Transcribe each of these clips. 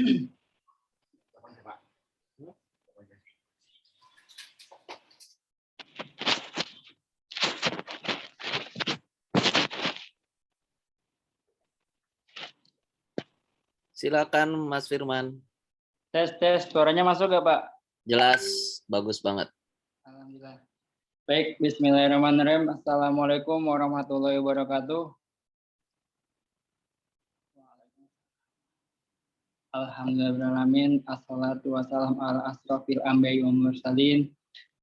Silakan Mas Firman. Tes, suaranya masuk gak Pak? Jelas, bagus banget. Alhamdulillah. Baik, bismillahirrahmanirrahim. Assalamualaikum warahmatullahi wabarakatuh. Alhamdulillahirrahmanirrahim. Assalatu wassalamu ala asrofil anbiya'i wal mursalin.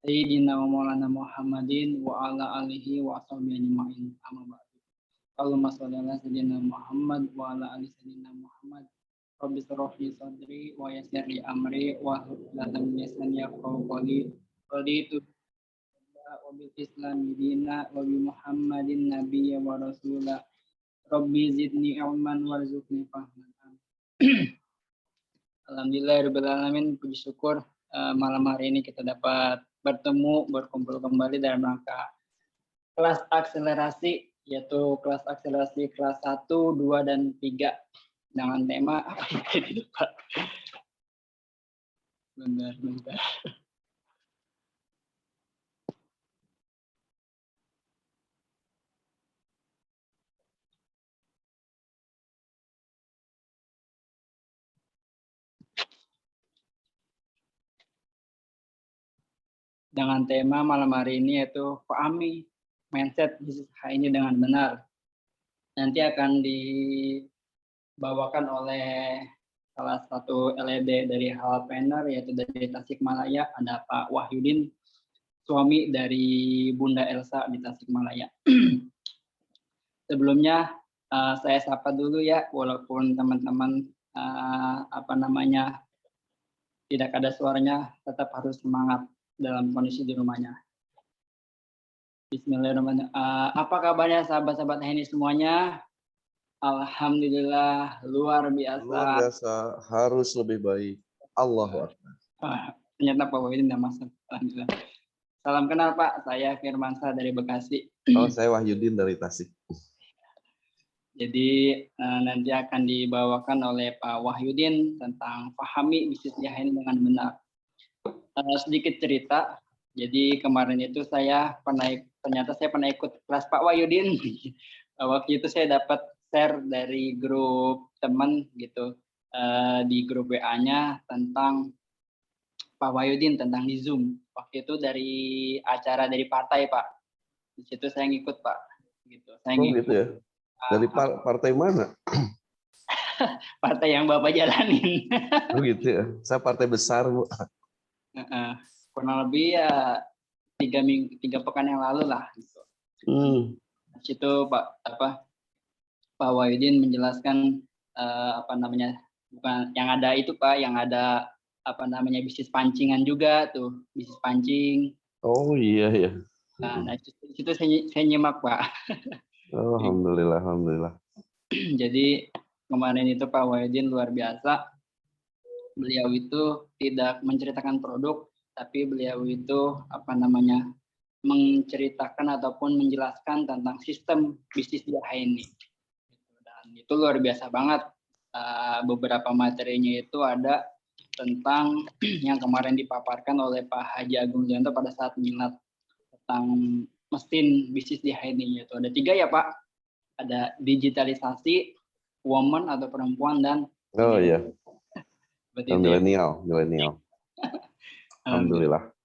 Sayyidina wa maulana Muhammadin wa ala alihi wa sahbihi ajma'in. Amma ba'du. Allahumma sholli ala sayyidina Muhammad wa ala ali sayyidina Muhammad. Rabbi shrah li sadri wa yassir li amri wa hlul 'uqdatam min lisani yafqahu qawli. Raditu wa bil islami dina wa bi Muhammadin nabiyya wa rasula. Rabbi zidni ilman warzuqni fahman. Alhamdulillahirrahmanirrahim. Puji syukur malam hari ini kita dapat bertemu, berkumpul kembali dalam rangka kelas akselerasi, yaitu kelas akselerasi kelas 1, 2, dan 3 dengan tema apa ini Pak? Bentar. Dengan tema malam hari ini yaitu pahami mindset bisnis ini dengan benar. Nanti akan dibawakan oleh salah satu LED dari Halpreneur, yaitu dari Tasikmalaya, ada Pak Wahyudin, suami dari Bunda Elsa di Tasikmalaya. Sebelumnya saya sapa dulu ya, walaupun teman-teman tidak ada suaranya, tetap harus semangat dalam kondisi di rumahnya. Bismillahirrahmanirrahim. Apa kabarnya sahabat-sahabat ini semuanya? Alhamdulillah, luar biasa. Luar biasa, harus lebih baik. Allahu Akbar. Ternyata Pak Wahyudin sudah masuk. Alhamdulillah. Salam kenal Pak, saya Firmansyah dari Bekasi. Oh, saya Wahyudin dari Tasik. Jadi nanti akan dibawakan oleh Pak Wahyudin tentang pahami bisnis ini dengan benar. Sedikit cerita, jadi kemarin itu ternyata saya pernah ikut kelas Pak Wahyudin. Waktu itu saya dapat share dari grup teman gitu, di grup WA-nya tentang Pak Wahyudin, tentang di Zoom. Waktu itu dari acara dari partai Pak, di situ saya ngikut Pak. Gitu. Saya ngikut. Gitu ya? Dari partai mana? Partai yang Bapak jalanin. Oh gitu ya, saya partai besar Bu. Kurang lebih ya 3 pekan yang lalu lah. Gitu. Di situ Pak Wahyudin menjelaskan bukan yang ada itu Pak, yang ada bisnis pancingan juga tuh, bisnis pancing. Oh iya. Nah di situ saya nyimak Pak. Oh, alhamdulillah. Jadi kemarin itu Pak Wahyudin luar biasa. Beliau itu tidak menceritakan produk, tapi beliau itu menceritakan ataupun menjelaskan tentang sistem bisnis dia ini. Dan itu luar biasa banget. Beberapa materinya itu ada tentang yang kemarin dipaparkan oleh Pak Haji Agung Janto pada saat minat tentang mesin bisnis di ini, yaitu ada 3 ya Pak. Ada digitalisasi, woman atau perempuan, dan iya. Milenial. Alhamdulillah.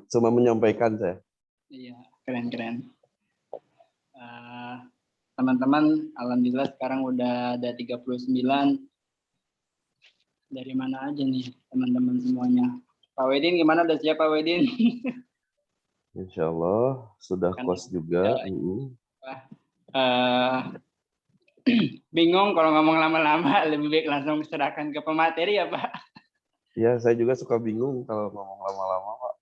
Cuma menyampaikan saya. Iya, keren. Teman-teman, alhamdulillah sekarang udah ada 39. Dari mana aja nih teman-teman semuanya? Pak Wedin gimana, udah siap Pak Wedin? Insya Allah sudah kos juga. Bingung kalau ngomong lama-lama, lebih baik langsung serahkan ke pemateri ya Pak. Ya, saya juga suka bingung kalau ngomong lama-lama Pak.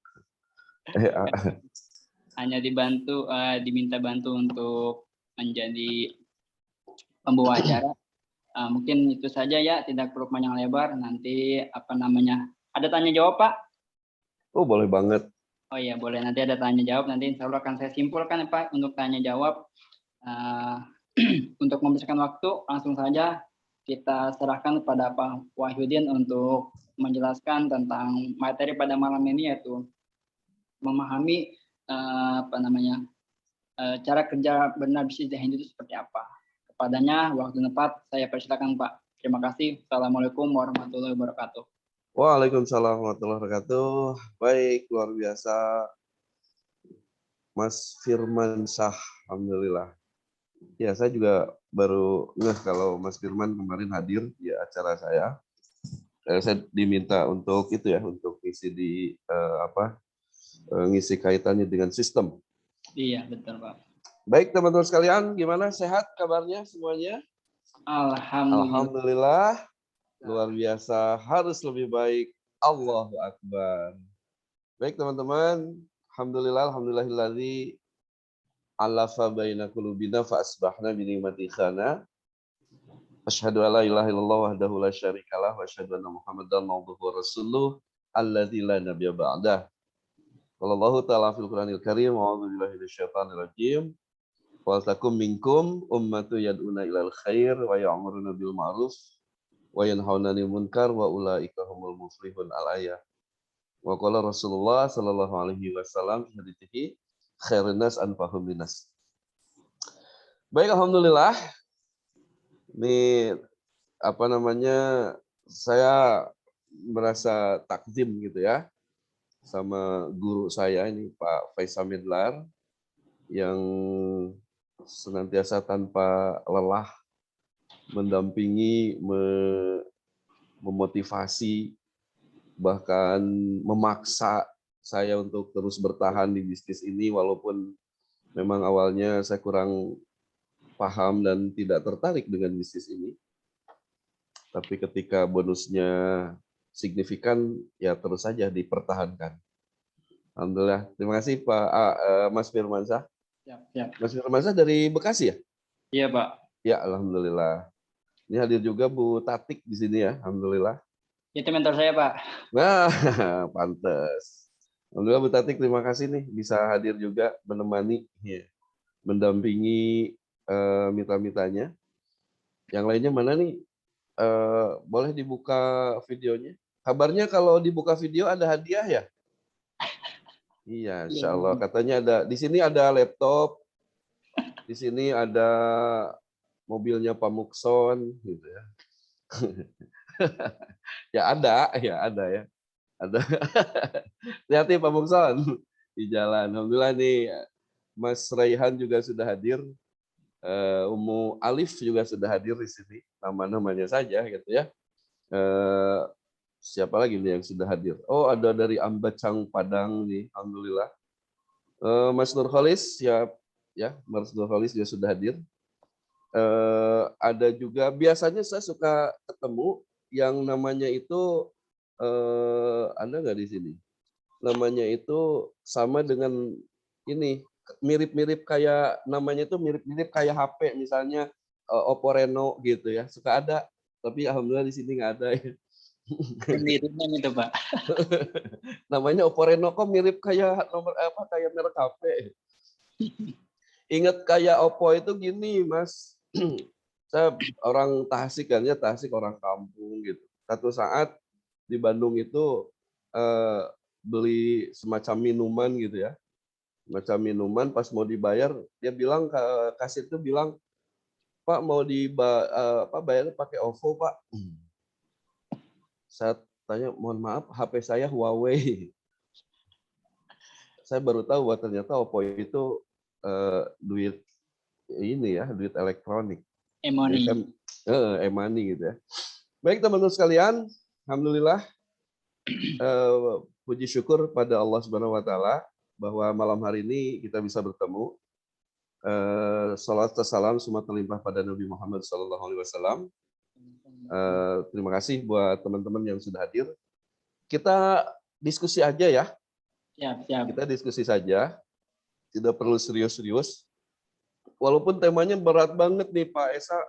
Hanya diminta bantu untuk menjadi pembawa acara. Mungkin itu saja ya, tidak perlu panjang lebar. Nanti ada tanya jawab Pak? Oh boleh banget. Oh iya boleh, nanti ada tanya jawab, nanti insya Allah akan saya simpulkan ya Pak untuk tanya jawab. Untuk membersihkan waktu, langsung saja kita serahkan kepada Pak Wahyudin untuk menjelaskan tentang materi pada malam ini, yaitu memahami cara kerja benar bisnis Hindu itu seperti apa. Kepadanya waktu tepat saya persilakan Pak. Terima kasih. Assalamualaikum warahmatullahi wabarakatuh. Waalaikumsalam warahmatullahi wabarakatuh. Baik, luar biasa. Mas Firman Syah, alhamdulillah. Ya, saya juga baru ngeh kalau Mas Firman kemarin hadir di acara saya. Saya diminta untuk itu ya, untuk ngisi di ngisi kaitannya dengan sistem. Iya, betul Pak. Baik teman-teman sekalian, gimana sehat kabarnya semuanya? Alhamdulillah. Alhamdulillah, luar biasa, harus lebih baik. Allahu Akbar. Baik teman-teman, alhamdulillahilladzi alafa baina qulubina fa asbahna bi ni'mati khana. Asyhadu alla ilaha illallah wahdahu la syarikalah wa asyhadu anna Muhammadan abduhu wa rasuluh alladzi la nabiyya ba'dah. Wallahu ta'ala fil Qur'anil Karim, a'udzu billahi minasyaitonir rajim. Wal takum minkum ummatu yad'una ilal khair wa ya'muruna bil ma'ruf wa yanhauna 'anil munkar wa ulaika humul muflihun al-ayah. Wa qala Rasulullah sallallahu alaihi wasallam fi hadits khairun nas anfa'uhum linnas. Baik, alhamdulillah. Ini saya merasa takdim gitu ya sama guru saya ini Pak Faisal Medlar yang senantiasa tanpa lelah mendampingi, memotivasi, bahkan memaksa saya untuk terus bertahan di bisnis ini walaupun memang awalnya saya kurang paham dan tidak tertarik dengan bisnis ini. Tapi ketika bonusnya signifikan, ya terus saja dipertahankan. Alhamdulillah. Terima kasih Pak Mas Firmansyah. Siap. Mas Firmansyah dari Bekasi ya? Iya Pak. Ya, alhamdulillah. Ini hadir juga Bu Tatik di sini ya, alhamdulillah. Itu mentor saya Pak. Nah, pantes. Alhamdulillah Bu Tatik, terima kasih nih bisa hadir juga menemani, mendampingi mitra-mitranya. Yang lainnya mana nih? Boleh dibuka videonya? Kabarnya kalau dibuka video ada hadiah ya? Iya, insya Allah. Katanya ada. Di sini ada laptop. Di sini ada mobilnya Pak Mukson, gitu ya. Ya ada ya. Ada. Hati-hati Pak Mukson di jalan. Alhamdulillah nih Mas Raihan juga sudah hadir. Umu Alif juga sudah hadir di sini. Nama-namanya saja gitu ya. Siapa lagi nih yang sudah hadir? Oh, ada dari Ambacang Padang nih, alhamdulillah. Mas Nurholis siap ya, Mas Nurholis juga sudah hadir. Ada juga biasanya saya suka ketemu yang namanya itu ada nggak di sini? Namanya itu sama dengan ini, mirip-mirip kayak namanya itu mirip-mirip kayak HP misalnya Oppo Reno gitu ya, suka ada, tapi alhamdulillah di sini nggak ada ya. Miripnya itu Pak. Namanya Oppo Reno kok mirip kayak kayak merek HP. Ingat kayak Oppo itu gini Mas, saya orang Tasik kan ya, Tasik orang kampung gitu. Satu saat di Bandung itu beli semacam minuman gitu ya. Macam minuman pas mau dibayar dia bilang kasir itu bilang, Pak mau bayar pakai OVO Pak. Saya tanya mohon maaf HP saya Huawei. Saya baru tahu bahwa ternyata OVO itu duit ini ya, duit elektronik. E-money. Kan, e-money gitu ya. Baik teman-teman sekalian, alhamdulillah puji syukur pada Allah Subhanahu wa taala bahwa malam hari ini kita bisa bertemu. Salat dan salam semua terlimpah pada Nabi Muhammad SAW. Terima kasih buat teman-teman yang sudah hadir. Kita diskusi aja ya. Siap. Kita diskusi saja. Tidak perlu serius-serius. Walaupun temanya berat banget nih Pak Esa.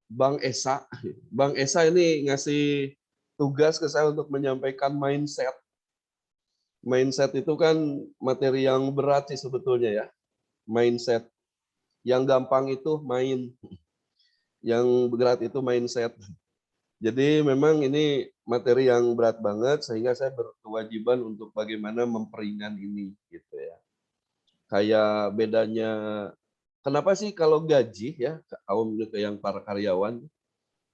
Bang Esa ini ngasih tugas ke saya untuk menyampaikan mindset. Mindset itu kan materi yang berat sih sebetulnya ya. Mindset. Yang gampang itu main. Yang berat itu mindset. Jadi memang ini materi yang berat banget sehingga saya berkewajiban untuk bagaimana memperingan ini gitu ya. Kayak bedanya kenapa sih kalau gaji ya kaum yang para karyawan,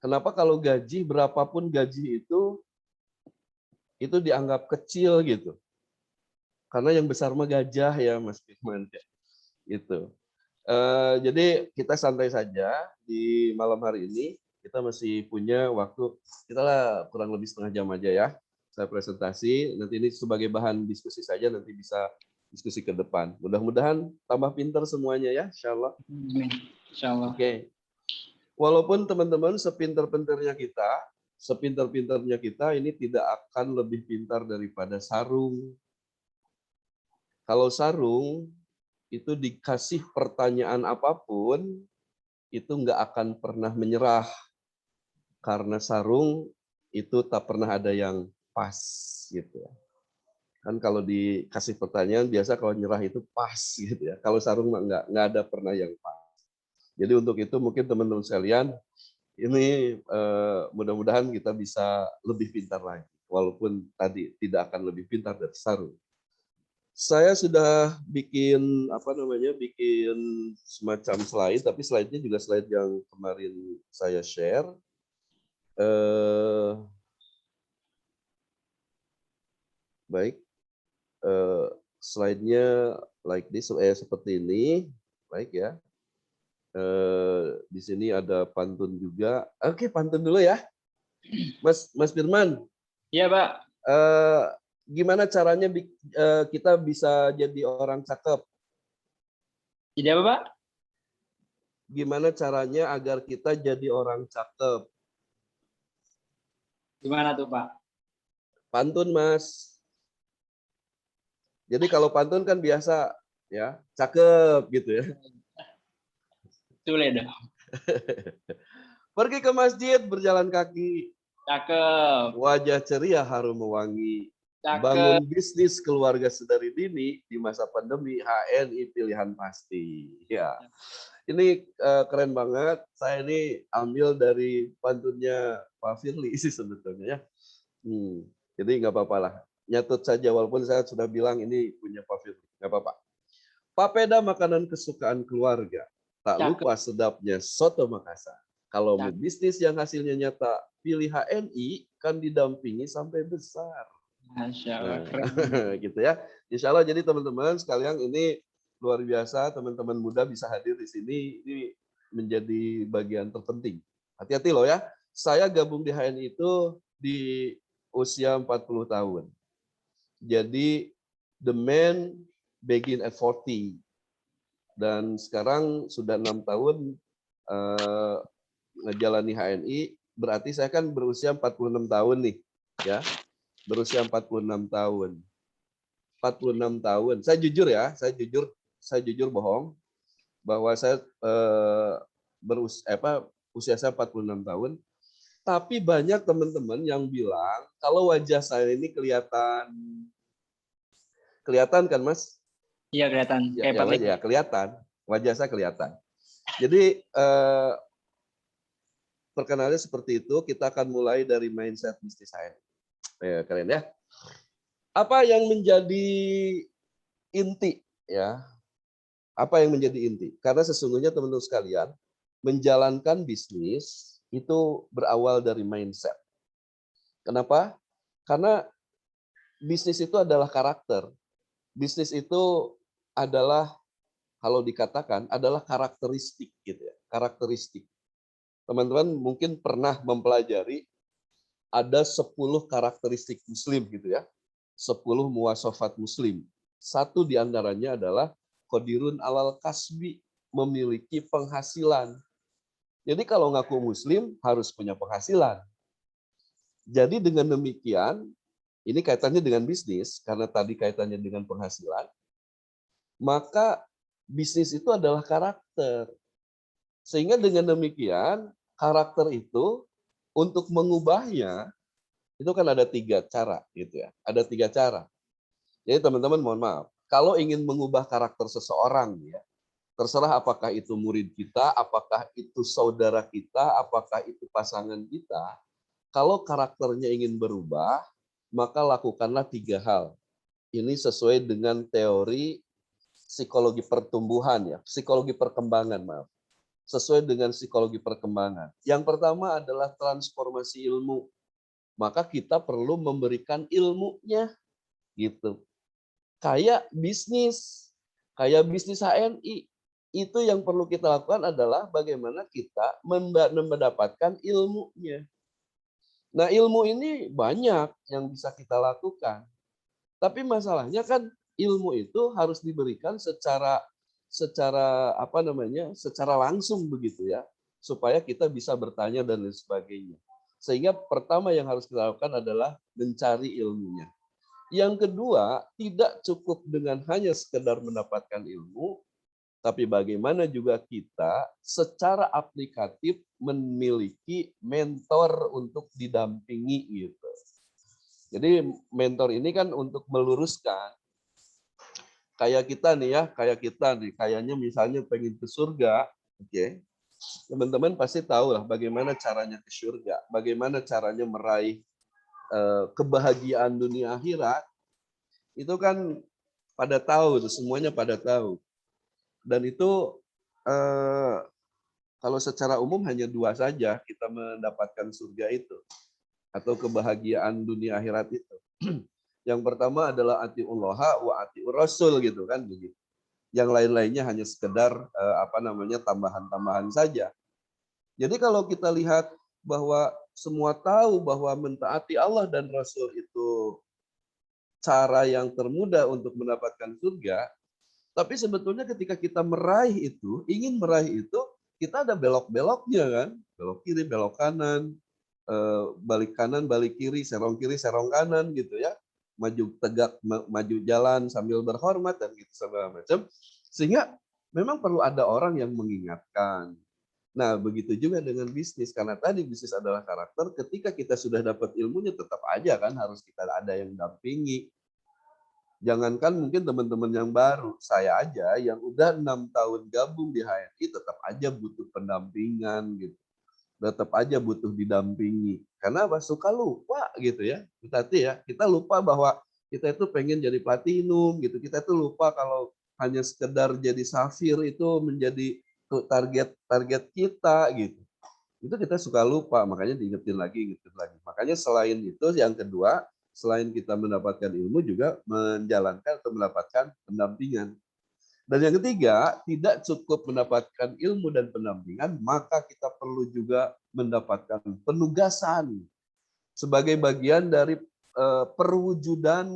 kenapa kalau gaji berapapun gaji itu dianggap kecil gitu. Karena yang besar mah gajah ya Mas Firman ya. Gitu. Jadi kita santai saja di malam hari ini. Kita masih punya waktu, kita lah kurang lebih setengah jam aja ya. Saya presentasi, nanti ini sebagai bahan diskusi saja, nanti bisa diskusi ke depan. Mudah-mudahan tambah pintar semuanya ya, insya Allah. Amin. Insyaallah. Oke. Walaupun teman-teman sepintar-pintarnya kita ini tidak akan lebih pintar daripada sarung. Kalau sarung itu dikasih pertanyaan apapun, itu nggak akan pernah menyerah. Karena sarung itu tak pernah ada yang pas gitu ya. Kan kalau dikasih pertanyaan biasa kalau nyerah itu pas gitu ya. Kalau sarung mah nggak ada pernah yang pas. Jadi untuk itu mungkin teman-teman sekalian ini mudah-mudahan kita bisa lebih pintar lagi. Walaupun tadi tidak akan lebih pintar dari sarung. Saya sudah bikin bikin semacam slide, tapi slide-nya juga slide yang kemarin saya share. Baik, slide-nya like this, seperti ini, baik ya. Di sini ada pantun juga. Oke, pantun dulu ya, Mas Firman. Iya, Pak. Gimana caranya kita bisa jadi orang cakep? Jadi apa, Pak? Gimana caranya agar kita jadi orang cakep? Gimana tuh, Pak? Pantun, Mas. Jadi kalau pantun kan biasa ya, cakep gitu ya. Sulit dong. Pergi ke masjid berjalan kaki. Cakep. Wajah ceria harum mewangi. Cakep. Bangun bisnis keluarga sedari dini di masa pandemi, HNI pilihan pasti. Ya, ini keren banget. Saya ini ambil dari pantunnya Pak Firly sih sebetulnya ya. Jadi nggak apa-apa lah. Nyatut saja walaupun saya sudah bilang ini punya Pak Firly. Nggak apa-apa. Papeda makanan kesukaan keluarga. Tak Cakep. lupa sedapnya soto Makassar. Kalau mau bisnis yang hasilnya nyata, pilih HNI kan didampingi sampai besar. Masya Allah, keren. Gitu ya. Insya Allah jadi teman-teman sekalian ini luar biasa, teman-teman muda bisa hadir di sini, ini menjadi bagian terpenting. Hati-hati loh ya. Saya gabung di HNI itu di usia 40 tahun. Jadi the man begin at 40. Dan sekarang sudah 6 tahun ngejalani HNI, berarti saya kan berusia 46 tahun nih, ya. Berusia 46 tahun. 46 tahun. Saya jujur bohong bahwa saya usia saya 46 tahun. Tapi banyak teman-teman yang bilang kalau wajah saya ini kelihatan kan, Mas? Iya, kelihatan. Ya, kelihatan. Wajah saya kelihatan. Jadi perkenalannya seperti itu. Kita akan mulai dari mindset bisnis saya. Keren ya. Apa yang menjadi inti ya? Apa yang menjadi inti? Karena sesungguhnya teman-teman sekalian, menjalankan bisnis itu berawal dari mindset. Kenapa? Karena bisnis itu adalah karakter. Bisnis itu adalah kalau dikatakan adalah karakteristik gitu ya. Karakteristik. Teman-teman mungkin pernah mempelajari ada 10 karakteristik muslim gitu ya. 10 muwasafat muslim. Satu diantaranya adalah qadirun alal kasbi, memiliki penghasilan. Jadi kalau ngaku muslim harus punya penghasilan. Jadi dengan demikian, ini kaitannya dengan bisnis, karena tadi kaitannya dengan penghasilan, maka bisnis itu adalah karakter. Sehingga dengan demikian, karakter itu untuk mengubahnya itu kan ada 3 cara gitu ya. Ada 3 cara. Jadi teman-teman mohon maaf, kalau ingin mengubah karakter seseorang ya, Terserah apakah itu murid kita, apakah itu saudara kita, apakah itu pasangan kita. Kalau karakternya ingin berubah, maka lakukanlah 3 hal. Ini sesuai dengan teori psikologi pertumbuhan ya, psikologi perkembangan, maaf. Sesuai dengan psikologi perkembangan. Yang pertama adalah transformasi ilmu. Maka kita perlu memberikan ilmunya gitu. Kayak bisnis HNI. Itu yang perlu kita lakukan adalah bagaimana kita mendapatkan ilmunya. Nah, ilmu ini banyak yang bisa kita lakukan. Tapi masalahnya kan ilmu itu harus diberikan secara secara langsung begitu ya, supaya kita bisa bertanya dan lain sebagainya. Sehingga pertama yang harus kita lakukan adalah mencari ilmunya. Yang kedua, tidak cukup dengan hanya sekedar mendapatkan ilmu, tapi bagaimana juga kita secara aplikatif memiliki mentor untuk didampingi gitu. Jadi mentor ini kan untuk meluruskan. Kayak kita nih, kayaknya misalnya pengen ke surga, oke. Teman-teman pasti tahu lah bagaimana caranya ke surga, bagaimana caranya meraih kebahagiaan dunia akhirat. Itu kan pada tahu, semuanya pada tahu. Dan itu kalau secara umum hanya 2 saja kita mendapatkan surga itu atau kebahagiaan dunia akhirat itu. Yang pertama adalah atiullaha wa atiur rasul gitu kan begitu. Yang lain-lainnya hanya sekedar tambahan-tambahan saja. Jadi kalau kita lihat bahwa semua tahu bahwa mentaati Allah dan Rasul itu cara yang termudah untuk mendapatkan surga, tapi sebetulnya ketika kita ingin meraih itu, kita ada belok-beloknya kan, belok kiri, belok kanan, balik kanan, balik kiri, serong kanan gitu ya, maju tegak, maju jalan sambil berhormat dan gitu segala macam, sehingga memang perlu ada orang yang mengingatkan. Nah, begitu juga dengan bisnis, karena tadi bisnis adalah karakter. Ketika kita sudah dapat ilmunya, tetap aja kan harus kita ada yang dampingi. Jangankan mungkin teman-teman yang baru, saya aja yang udah 6 tahun gabung di HNI tetap aja butuh pendampingan gitu. Tetap aja butuh didampingi. Karena apa? Suka lupa gitu ya. Kita lupa bahwa kita itu pengen jadi platinum gitu. Kita itu lupa kalau hanya sekedar jadi safir itu menjadi target kita gitu. Itu kita suka lupa, makanya diingetin lagi. Makanya selain itu yang kedua, selain kita mendapatkan ilmu juga menjalankan atau mendapatkan pendampingan. Dan yang ketiga, tidak cukup mendapatkan ilmu dan pendampingan, maka kita perlu juga mendapatkan penugasan sebagai bagian dari perwujudan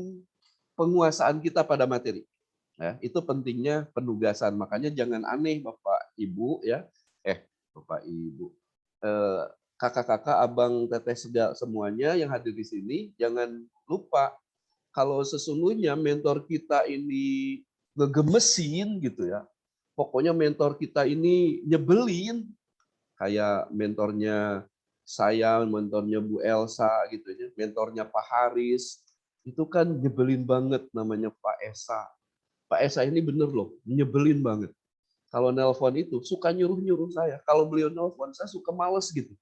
penguasaan kita pada materi. Ya, itu pentingnya penugasan. Makanya jangan aneh Bapak Ibu ya, Bapak Ibu, kakak-kakak, abang, teteh semuanya yang hadir di sini, jangan lupa kalau sesungguhnya mentor kita ini ngegemesin gitu ya. Pokoknya mentor kita ini nyebelin. Kayak mentornya saya, mentornya Bu Elsa gitu ya, mentornya Pak Haris. Itu kan nyebelin banget namanya Pak Esa. Pak Esa ini bener loh, nyebelin banget. Kalau nelpon itu suka nyuruh-nyuruh saya. Kalau beliau nelpon saya suka males gitu.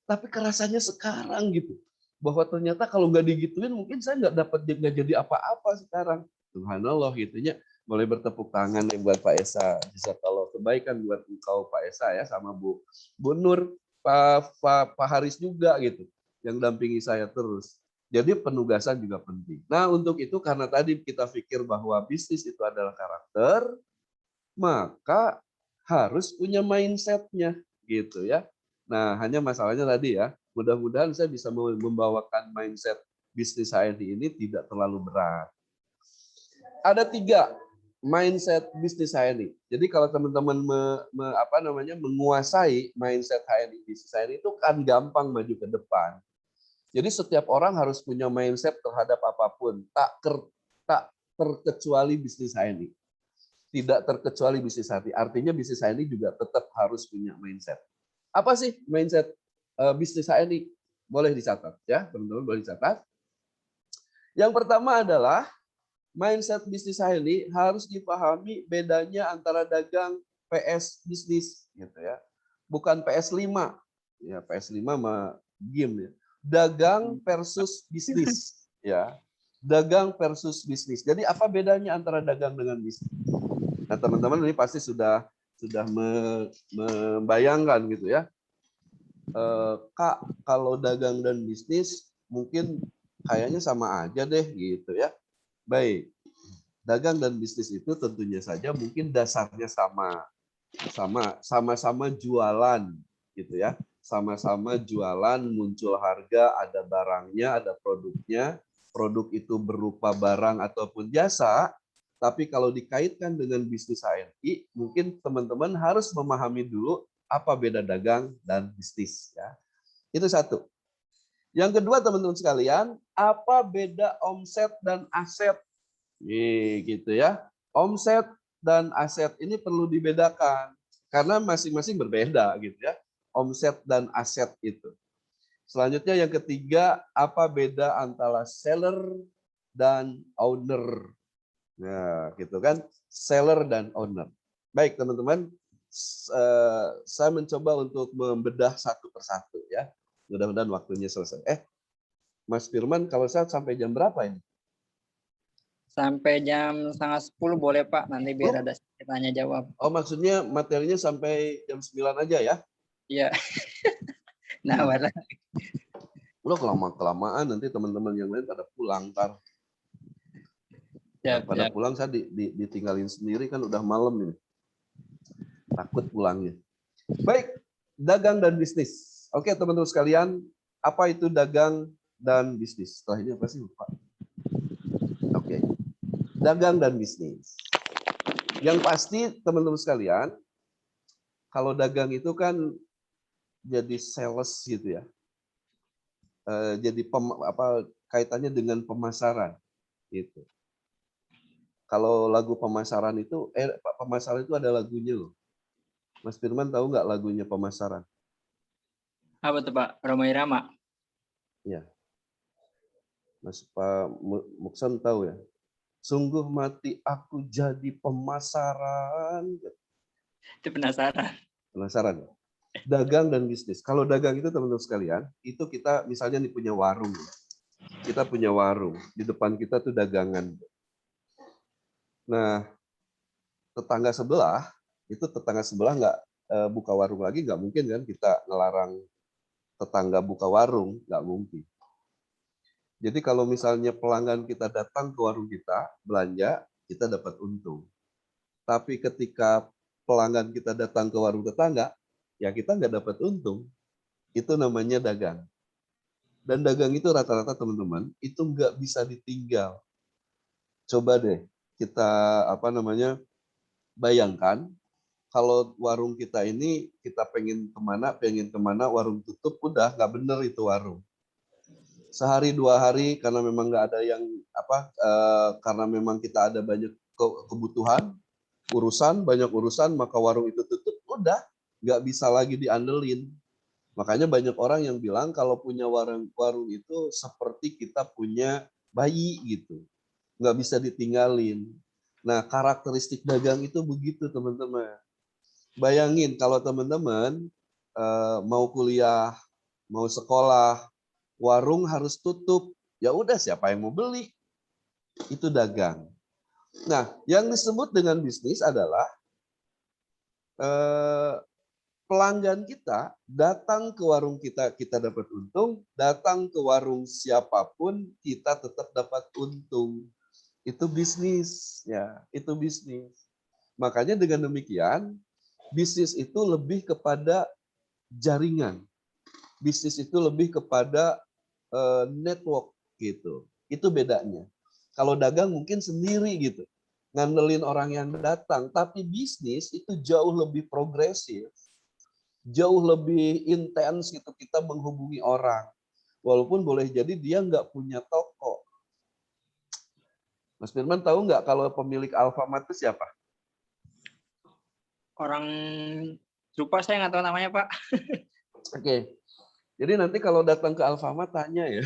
Tapi kerasanya sekarang gitu. Bahwa ternyata kalau nggak digituin mungkin saya nggak jadi apa-apa sekarang. Subhanallah gitunya. Mulai bertepuk tangan nih buat Pak Esa. Jazakallah kebaikan buat engkau Pak Esa ya, sama Bu Nur, Pak Haris juga gitu. Yang dampingi saya terus. Jadi penugasan juga penting. Nah untuk itu karena tadi kita pikir bahwa bisnis itu adalah karakter, maka harus punya mindset-nya gitu ya. Nah, hanya masalahnya tadi ya, mudah-mudahan saya bisa membawakan mindset bisnis HNI ini tidak terlalu berat. Ada 3 mindset bisnis HNI. Jadi kalau teman-teman menguasai mindset HNI, bisnis HNI itu kan gampang maju ke depan. Jadi setiap orang harus punya mindset terhadap apapun, tak terkecuali bisnis HNI. Tidak terkecuali bisnis HNI. Artinya bisnis HNI juga tetap harus punya mindset. Apa sih mindset bisnis HNI? Boleh dicatat ya, teman-teman boleh dicatat. Yang pertama adalah mindset bisnis HNI harus dipahami bedanya antara dagang PS bisnis gitu ya. Bukan PS5. Ya, PS5 mah game ya. Dagang versus bisnis ya. Dagang versus bisnis. Jadi apa bedanya antara dagang dengan bisnis? Nah, teman-teman ini pasti sudah membayangkan gitu ya. Kak, kalau dagang dan bisnis mungkin kayaknya sama aja deh gitu ya. Baik, dagang dan bisnis itu tentunya saja mungkin dasarnya sama-sama jualan gitu ya. Sama-sama jualan, muncul harga, ada barangnya, ada produknya. Produk itu berupa barang ataupun jasa. Tapi kalau dikaitkan dengan bisnis HNI, mungkin teman-teman harus memahami dulu apa beda dagang dan bisnis ya. Itu satu. Yang kedua teman-teman sekalian, apa beda omset dan aset? Gitu ya. Omset dan aset ini perlu dibedakan karena masing-masing berbeda gitu ya. Omset dan aset itu. Selanjutnya yang ketiga, apa beda antara seller dan owner? Nah, gitu kan. Seller dan owner. Baik, teman-teman, saya mencoba untuk membedah satu persatu ya. Mudah-mudahan waktunya selesai. Mas Firman, kalau saya sampai jam berapa ini? Sampai jam 9:30 boleh Pak, nanti biar ada tanya jawab. Oh, maksudnya materinya sampai jam 9 aja ya? Iya. Nah, wadah. Udah kelamaan nanti teman-teman yang lain pada pulang ntar. Siap, Pada siap. pulang saya ditinggalin sendiri kan udah malam ini. Takut pulangnya. Baik, dagang dan bisnis. Oke teman-teman sekalian, apa itu dagang dan bisnis? Setelah ini apa sih lupa? Oke, dagang dan bisnis. Yang pasti teman-teman sekalian, kalau dagang itu kan jadi sales gitu ya. Jadi kaitannya dengan pemasaran gitu. Kalau lagu pemasaran itu pemasaran itu ada lagunya loh. Mas Firman tahu nggak lagunya pemasaran? Apa tuh Pak? Roma Irama. Ya. Mas Pak Muksan tahu ya. Sungguh mati aku jadi pemasaran. Itu penasaran. Penasaran ya? Dagang dan bisnis. Kalau dagang itu teman-teman sekalian, itu kita misalnya nih punya warung. Kita punya warung. Di depan kita tuh dagangan. Nah, tetangga sebelah nggak buka warung lagi, nggak mungkin kan kita ngelarang tetangga buka warung, nggak mungkin. Jadi kalau misalnya pelanggan kita datang ke warung kita, belanja, kita dapat untung. Tapi ketika pelanggan kita datang ke warung tetangga, ya kita nggak dapat untung. Itu namanya dagang. Dan dagang itu rata-rata teman-teman, itu nggak bisa ditinggal. Coba deh kita bayangkan, kalau warung kita ini kita pengen kemana, warung tutup, udah nggak bener itu warung. Sehari 2 hari karena memang nggak ada yang karena memang kita ada banyak kebutuhan, banyak urusan, maka warung itu tutup, udah nggak bisa lagi diandelin. Makanya banyak orang yang bilang kalau punya warung itu seperti kita punya bayi gitu, nggak bisa ditinggalin. Nah, karakteristik dagang itu begitu teman-teman. Bayangin kalau teman-teman mau kuliah, mau sekolah, warung harus tutup. Ya udah, siapa yang mau beli? Itu dagang. Nah, yang disebut dengan bisnis adalah pelanggan kita datang ke warung kita, kita dapat untung. Datang ke warung siapapun, kita tetap dapat untung. Itu bisnis, ya. Itu bisnis. Makanya dengan demikian, bisnis itu lebih kepada jaringan. Bisnis itu lebih kepada network gitu. Itu bedanya. Kalau dagang mungkin sendiri gitu, ngandelin orang yang datang. Tapi bisnis itu jauh lebih progresif, jauh lebih intens gitu kita menghubungi orang. Walaupun boleh jadi dia nggak punya toko. Mas Firman tahu nggak kalau pemilik Alfamart itu siapa? Orang lupa, saya nggak tahu namanya Pak. Oke. Jadi nanti kalau datang ke Alfamart tanya ya,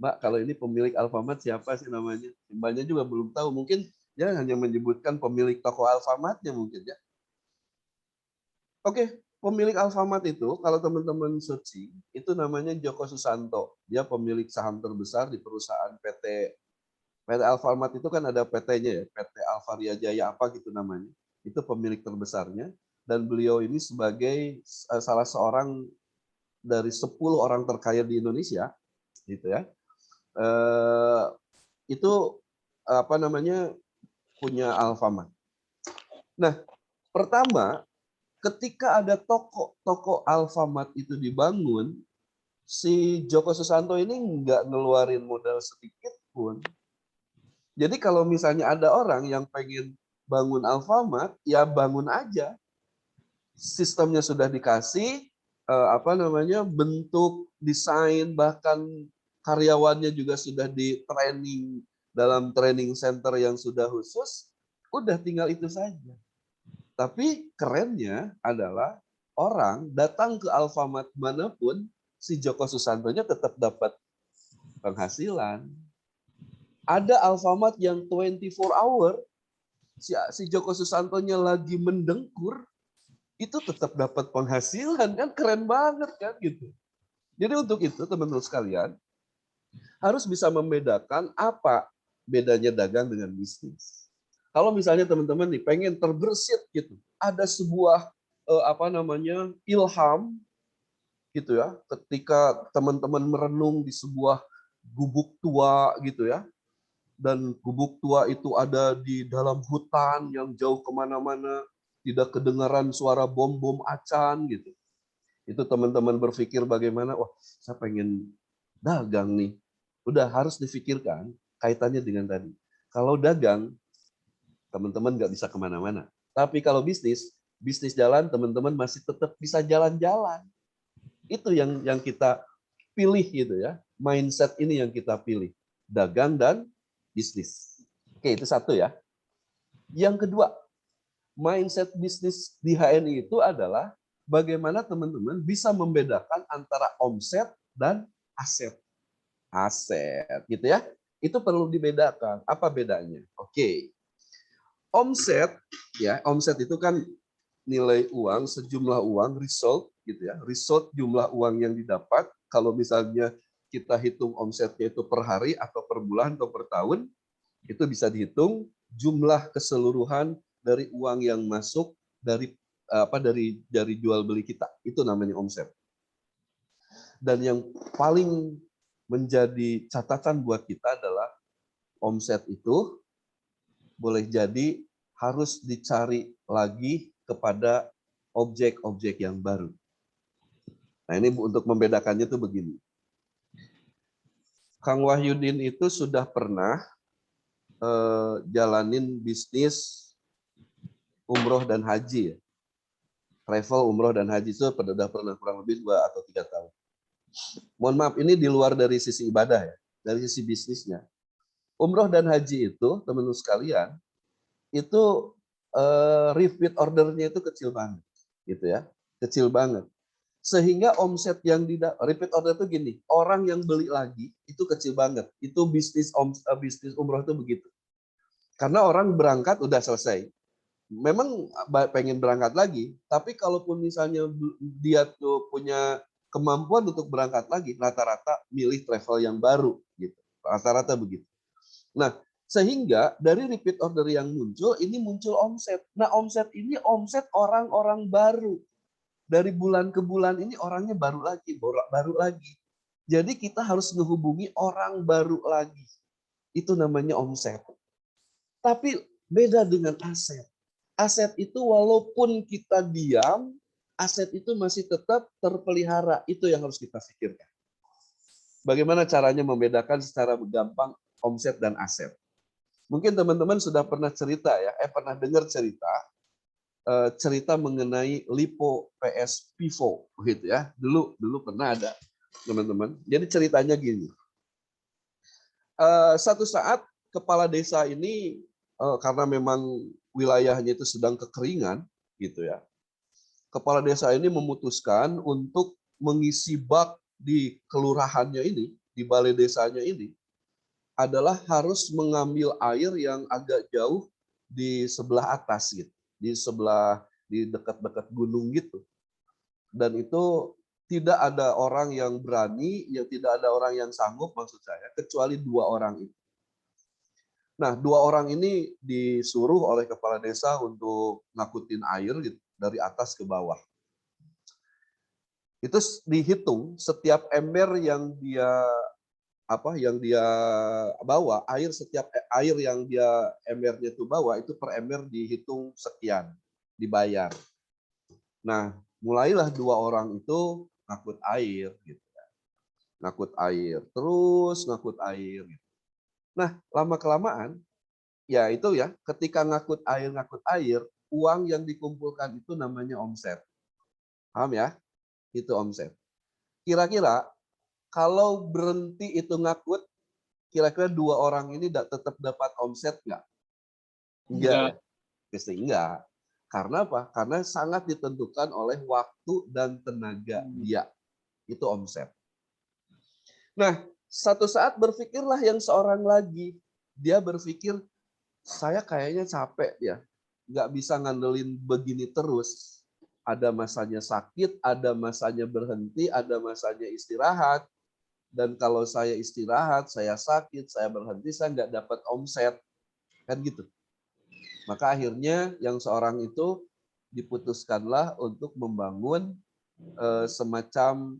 Mbak, kalau ini pemilik Alfamart siapa sih namanya? Mbaknya juga belum tahu. Mungkin dia hanya menyebutkan pemilik toko Alfamartnya mungkin ya. Oke, pemilik Alfamart itu kalau teman-teman searching itu namanya Joko Susanto. Dia pemilik saham terbesar di perusahaan PT Alfamart itu kan ada PT-nya ya, PT Alvaria Jaya apa gitu namanya. Itu pemilik terbesarnya dan beliau ini sebagai salah seorang dari 10 orang terkaya di Indonesia gitu ya. Itu apa namanya punya Alfamart. Nah, pertama ketika ada toko Alfamart itu dibangun, si Joko Susanto ini nggak ngeluarin modal sedikit pun. Jadi kalau misalnya ada orang yang pengen bangun Alfamart, ya bangun aja. Sistemnya sudah dikasih, apa namanya, bentuk, desain, bahkan karyawannya juga sudah di training dalam training center yang sudah khusus, udah tinggal itu saja. Tapi kerennya adalah orang datang ke Alfamart manapun, si Joko Susantonya tetap dapat penghasilan. Ada Alfamart yang 24 hour, si Joko Susantonya lagi mendengkur, itu tetap dapat penghasilan, kan keren banget kan gitu. Jadi untuk itu teman-teman sekalian, harus bisa membedakan apa bedanya dagang dengan bisnis. Kalau misalnya teman-teman nih pengen terbersit gitu, ada sebuah apa namanya ilham gitu ya, ketika teman-teman merenung di sebuah gubuk tua gitu ya, dan gubuk tua itu ada di dalam hutan yang jauh kemana-mana, tidak kedengaran suara bom-bom acan gitu. Itu teman-teman berpikir bagaimana, wah saya pengen dagang nih. Udah harus difikirkan kaitannya dengan tadi. Kalau dagang, teman-teman nggak bisa kemana-mana. Tapi kalau bisnis jalan, teman-teman masih tetap bisa jalan-jalan. Itu yang kita pilih gitu ya. Mindset ini yang kita pilih. Dagang dan bisnis. Oke, itu satu ya. Yang kedua, mindset bisnis di HNI itu adalah bagaimana teman-teman bisa membedakan antara omset dan aset. Aset gitu ya. Itu perlu dibedakan. Apa bedanya? Oke. Omset ya, omset itu kan nilai uang, sejumlah uang, result gitu ya. Result jumlah uang yang didapat. Kalau misalnya kita hitung omsetnya itu per hari atau per bulan atau per tahun, itu bisa dihitung jumlah keseluruhan dari uang yang masuk dari dari jual beli kita. Itu namanya omset. Dan yang paling menjadi catatan buat kita adalah omset itu boleh jadi harus dicari lagi kepada objek-objek yang baru. Nah ini untuk membedakannya tuh begini. Kang Wahyudin itu sudah pernah jalanin bisnis umroh dan haji ya. Travel umroh dan haji itu sudah pernah kurang lebih 2 atau 3 tahun. Mohon maaf, ini di luar dari sisi ibadah ya, dari sisi bisnisnya. Umroh dan haji itu, teman-teman sekalian, itu repeat ordernya itu kecil banget, gitu ya, kecil banget. Sehingga omset yang repeat order itu gini, orang yang beli lagi itu kecil banget. Itu bisnis umroh itu begitu. Karena orang berangkat udah selesai. Memang pengen berangkat lagi, tapi kalaupun misalnya dia tuh punya kemampuan untuk berangkat lagi, rata-rata milih travel yang baru gitu. Rata-rata begitu. Nah, sehingga dari repeat order yang muncul, ini muncul omset. Nah, omset ini omset orang-orang baru. Dari bulan ke bulan ini orangnya baru lagi. Jadi kita harus menghubungi orang baru lagi. Itu namanya omset. Tapi beda dengan aset. Aset itu walaupun kita diam, aset itu masih tetap terpelihara. Itu yang harus kita pikirkan. Bagaimana caranya membedakan secara gampang omset dan aset? Mungkin teman-teman sudah pernah cerita ya, pernah dengar cerita mengenai Lipo PS Pivo gitu ya. Dulu pernah ada teman-teman. Jadi ceritanya gini. Satu saat kepala desa ini karena memang wilayahnya itu sedang kekeringan gitu ya. Kepala desa ini memutuskan untuk mengisi bak di kelurahannya ini, di balai desanya ini adalah harus mengambil air yang agak jauh di sebelah atas gitu. Di sebelah di dekat-dekat gunung gitu. Dan itu tidak ada orang yang berani, tidak ada orang yang sanggup maksud saya, kecuali 2 orang itu. Nah, 2 orang ini disuruh oleh kepala desa untuk ngakutin air gitu, dari atas ke bawah. Itu dihitung setiap ember yang dia bawa, setiap air yang dia embernya itu bawa itu per ember dihitung sekian, dibayar. Nah, mulailah 2 orang itu ngakut air gitu. Ngakut air, terus ngakut air. Nah, lama-kelamaan ya itu ya, ketika ngakut air, uang yang dikumpulkan itu namanya omset. Paham ya? Itu omset. Kira-kira kalau berhenti itu ngakut, kira-kira 2 orang ini tetap dapat omset nggak? Enggak ya? Pasti enggak. Karena apa? Karena sangat ditentukan oleh waktu dan tenaga dia. Itu omset. Nah, satu saat berpikirlah yang seorang lagi. Dia berpikir, saya kayaknya capek ya. Nggak bisa ngandelin begini terus. Ada masanya sakit, ada masanya berhenti, ada masanya istirahat. Dan kalau saya istirahat, saya sakit, saya berhenti, saya nggak dapat omset. Kan gitu. Maka akhirnya yang seorang itu diputuskanlah untuk membangun semacam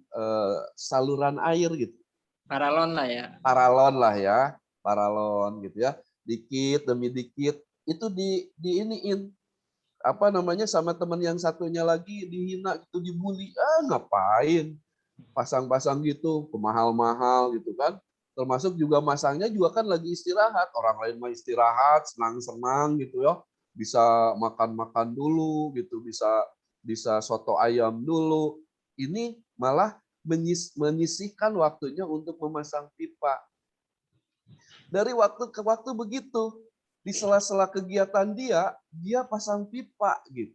saluran air gitu. Paralon lah ya. Paralon lah ya, paralon gitu ya. Dikit demi dikit itu diiniin sama teman yang satunya lagi dihina gitu, dibully. Ngapain pasang-pasang gitu, mahal-mahal gitu kan. Termasuk juga masangnya juga kan lagi istirahat. Orang lain mah istirahat, senang-senang gitu ya. Bisa makan-makan dulu gitu, bisa soto ayam dulu. Ini malah menyisihkan waktunya untuk memasang pipa. Dari waktu ke waktu begitu. Di sela-sela kegiatan dia pasang pipa gitu.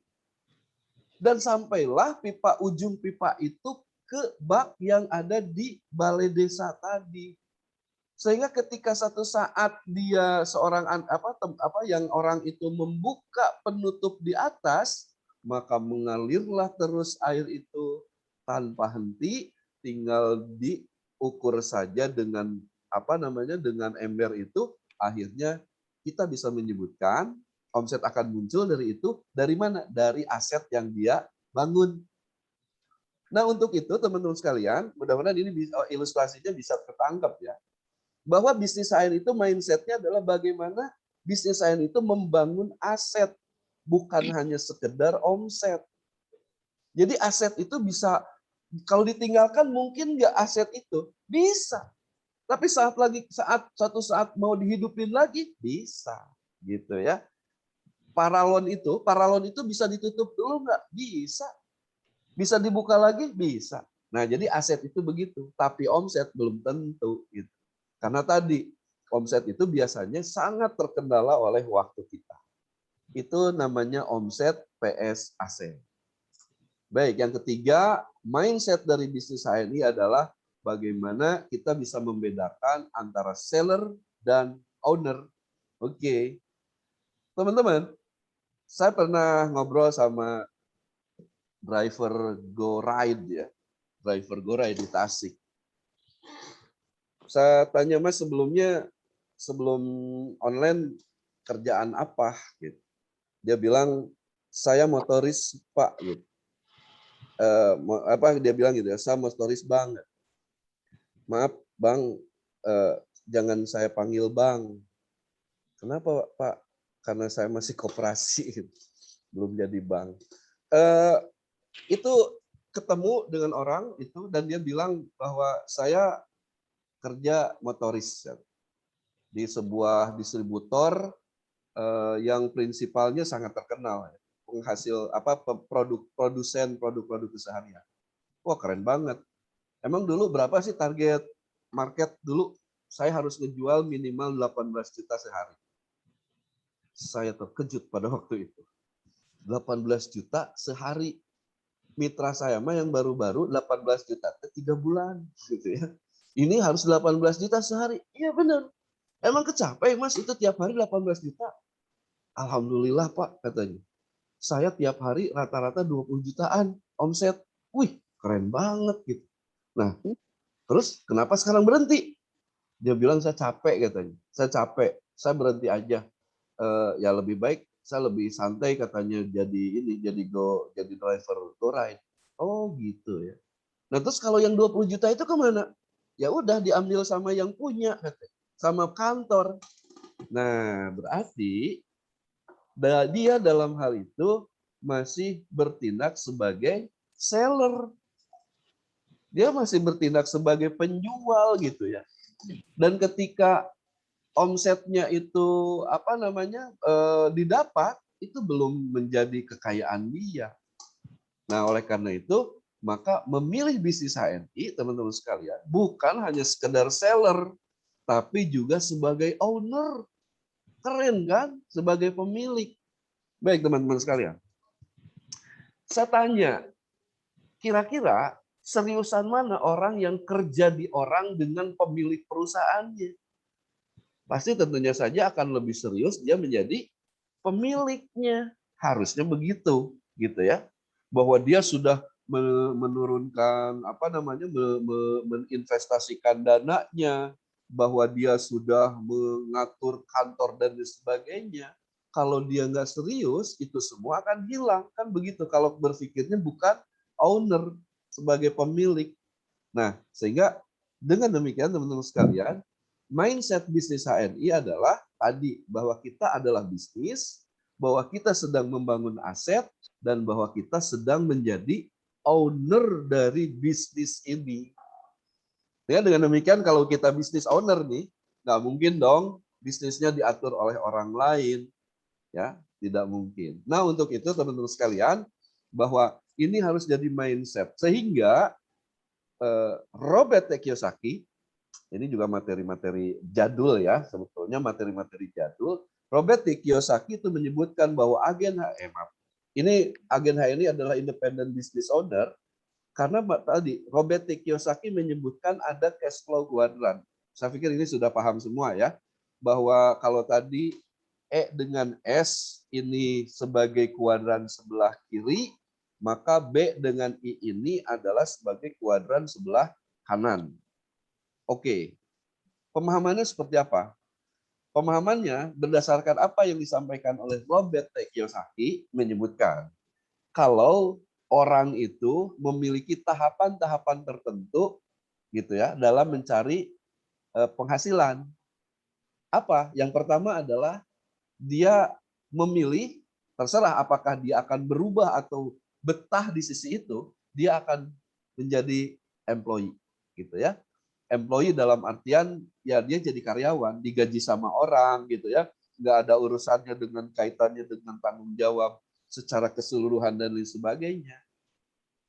Dan sampailah ujung pipa itu ke bak yang ada di balai desa tadi. Sehingga ketika satu saat dia yang orang itu membuka penutup di atas, maka mengalirlah terus air itu tanpa henti, tinggal diukur saja dengan dengan ember itu, akhirnya kita bisa menyebutkan omset akan muncul dari itu. Dari mana? Dari aset yang dia bangun. Nah, untuk itu teman-teman sekalian, mudah-mudahan ini ilustrasinya bisa tertangkap ya. Bahwa bisnis air itu mindsetnya adalah bagaimana bisnis air itu membangun aset, bukan hanya sekedar omset. Jadi aset itu bisa, kalau ditinggalkan mungkin nggak aset itu? Bisa. Tapi suatu saat mau dihidupin lagi, bisa. Gitu ya. Paralon itu bisa ditutup dulu nggak? Bisa. Bisa dibuka lagi? Bisa. Nah, jadi aset itu begitu. Tapi omset belum tentu. Gitu. Karena tadi, omset itu biasanya sangat terkendala oleh waktu kita. Itu namanya omset PSAC. Baik, yang ketiga, mindset dari bisnis HNI adalah bagaimana kita bisa membedakan antara seller dan owner. Oke. Teman-teman, saya pernah ngobrol sama driver Go Ride ya. Driver Go Ride di Tasik. Saya tanya, Mas, sebelum online kerjaan apa gitu. Dia bilang, saya motoris, Pak gitu. Dia bilang gitu ya, saya motoris banget. Maaf, Bang, jangan saya panggil Bang. Kenapa, Pak? Karena saya masih koperasi, belum jadi Bang. Itu ketemu dengan orang itu dan dia bilang bahwa saya kerja motoris di sebuah distributor yang prinsipalnya sangat terkenal, penghasil produsen produk keseharian. Wah, keren banget. Emang dulu berapa sih target market dulu? Saya harus ngejual minimal 18 juta sehari. Saya terkejut pada waktu itu. 18 juta sehari. Mitra saya mah yang baru-baru 18 juta 3 bulan gitu ya. Ini harus 18 juta sehari. Iya benar. Emang kecapai, Mas, itu tiap hari 18 juta? Alhamdulillah, Pak, katanya. saya tiap hari rata-rata 20 jutaan omset. Wih, keren banget gitu. Nah, terus kenapa sekarang berhenti? Dia bilang saya capek katanya. Saya capek, saya berhenti aja. Ya lebih baik saya lebih santai katanya jadi driver GoRide. Oh gitu ya. Nah terus kalau yang 20 juta itu kemana? Ya udah diambil sama yang punya katanya, sama kantor. Nah berarti dia dalam hal itu masih bertindak sebagai seller. Dia masih bertindak sebagai penjual gitu ya. Dan ketika omsetnya itu didapat, itu belum menjadi kekayaan dia. Nah oleh karena itu maka memilih bisnis HNI teman-teman sekalian bukan hanya sekedar seller tapi juga sebagai owner. Keren kan? Sebagai pemilik. Baik teman-teman sekalian, saya tanya, kira-kira seriusan mana orang yang kerja di orang dengan pemilik perusahaannya? Pasti tentunya saja akan lebih serius dia menjadi pemiliknya. Harusnya begitu, gitu ya. Bahwa dia sudah menurunkan meninvestasikan dananya, bahwa dia sudah mengatur kantor dan sebagainya. Kalau dia nggak serius, itu semua akan hilang. Kan begitu kalau berpikirnya bukan owner sebagai pemilik. Nah, sehingga dengan demikian teman-teman sekalian, mindset bisnis HNI adalah tadi bahwa kita adalah bisnis, bahwa kita sedang membangun aset, dan bahwa kita sedang menjadi owner dari bisnis ini. Ya, dengan demikian kalau kita bisnis owner nih, nggak mungkin dong bisnisnya diatur oleh orang lain. Ya, tidak mungkin. Nah, untuk itu teman-teman sekalian, bahwa ini harus jadi mindset. Sehingga Robert T. Kiyosaki, ini juga materi-materi jadul ya, sebetulnya materi-materi jadul. Robert T. Kiyosaki itu menyebutkan bahwa agen HNI adalah independent business owner karena tadi Robert T. Kiyosaki menyebutkan ada cash flow quadrant. Saya pikir ini sudah paham semua ya, bahwa kalau tadi E dengan S ini sebagai kuadran sebelah kiri, maka B dengan I ini adalah sebagai kuadran sebelah kanan. Oke, pemahamannya seperti apa? Pemahamannya berdasarkan apa yang disampaikan oleh Robert T. Kiyosaki menyebutkan kalau orang itu memiliki tahapan-tahapan tertentu gitu ya dalam mencari penghasilan. Apa? Yang pertama adalah dia memilih, terserah apakah dia akan berubah atau betah di sisi itu, dia akan menjadi employee gitu ya. Employee dalam artian ya dia jadi karyawan, digaji sama orang gitu ya, nggak ada urusannya dengan kaitannya dengan tanggung jawab secara keseluruhan dan lain sebagainya.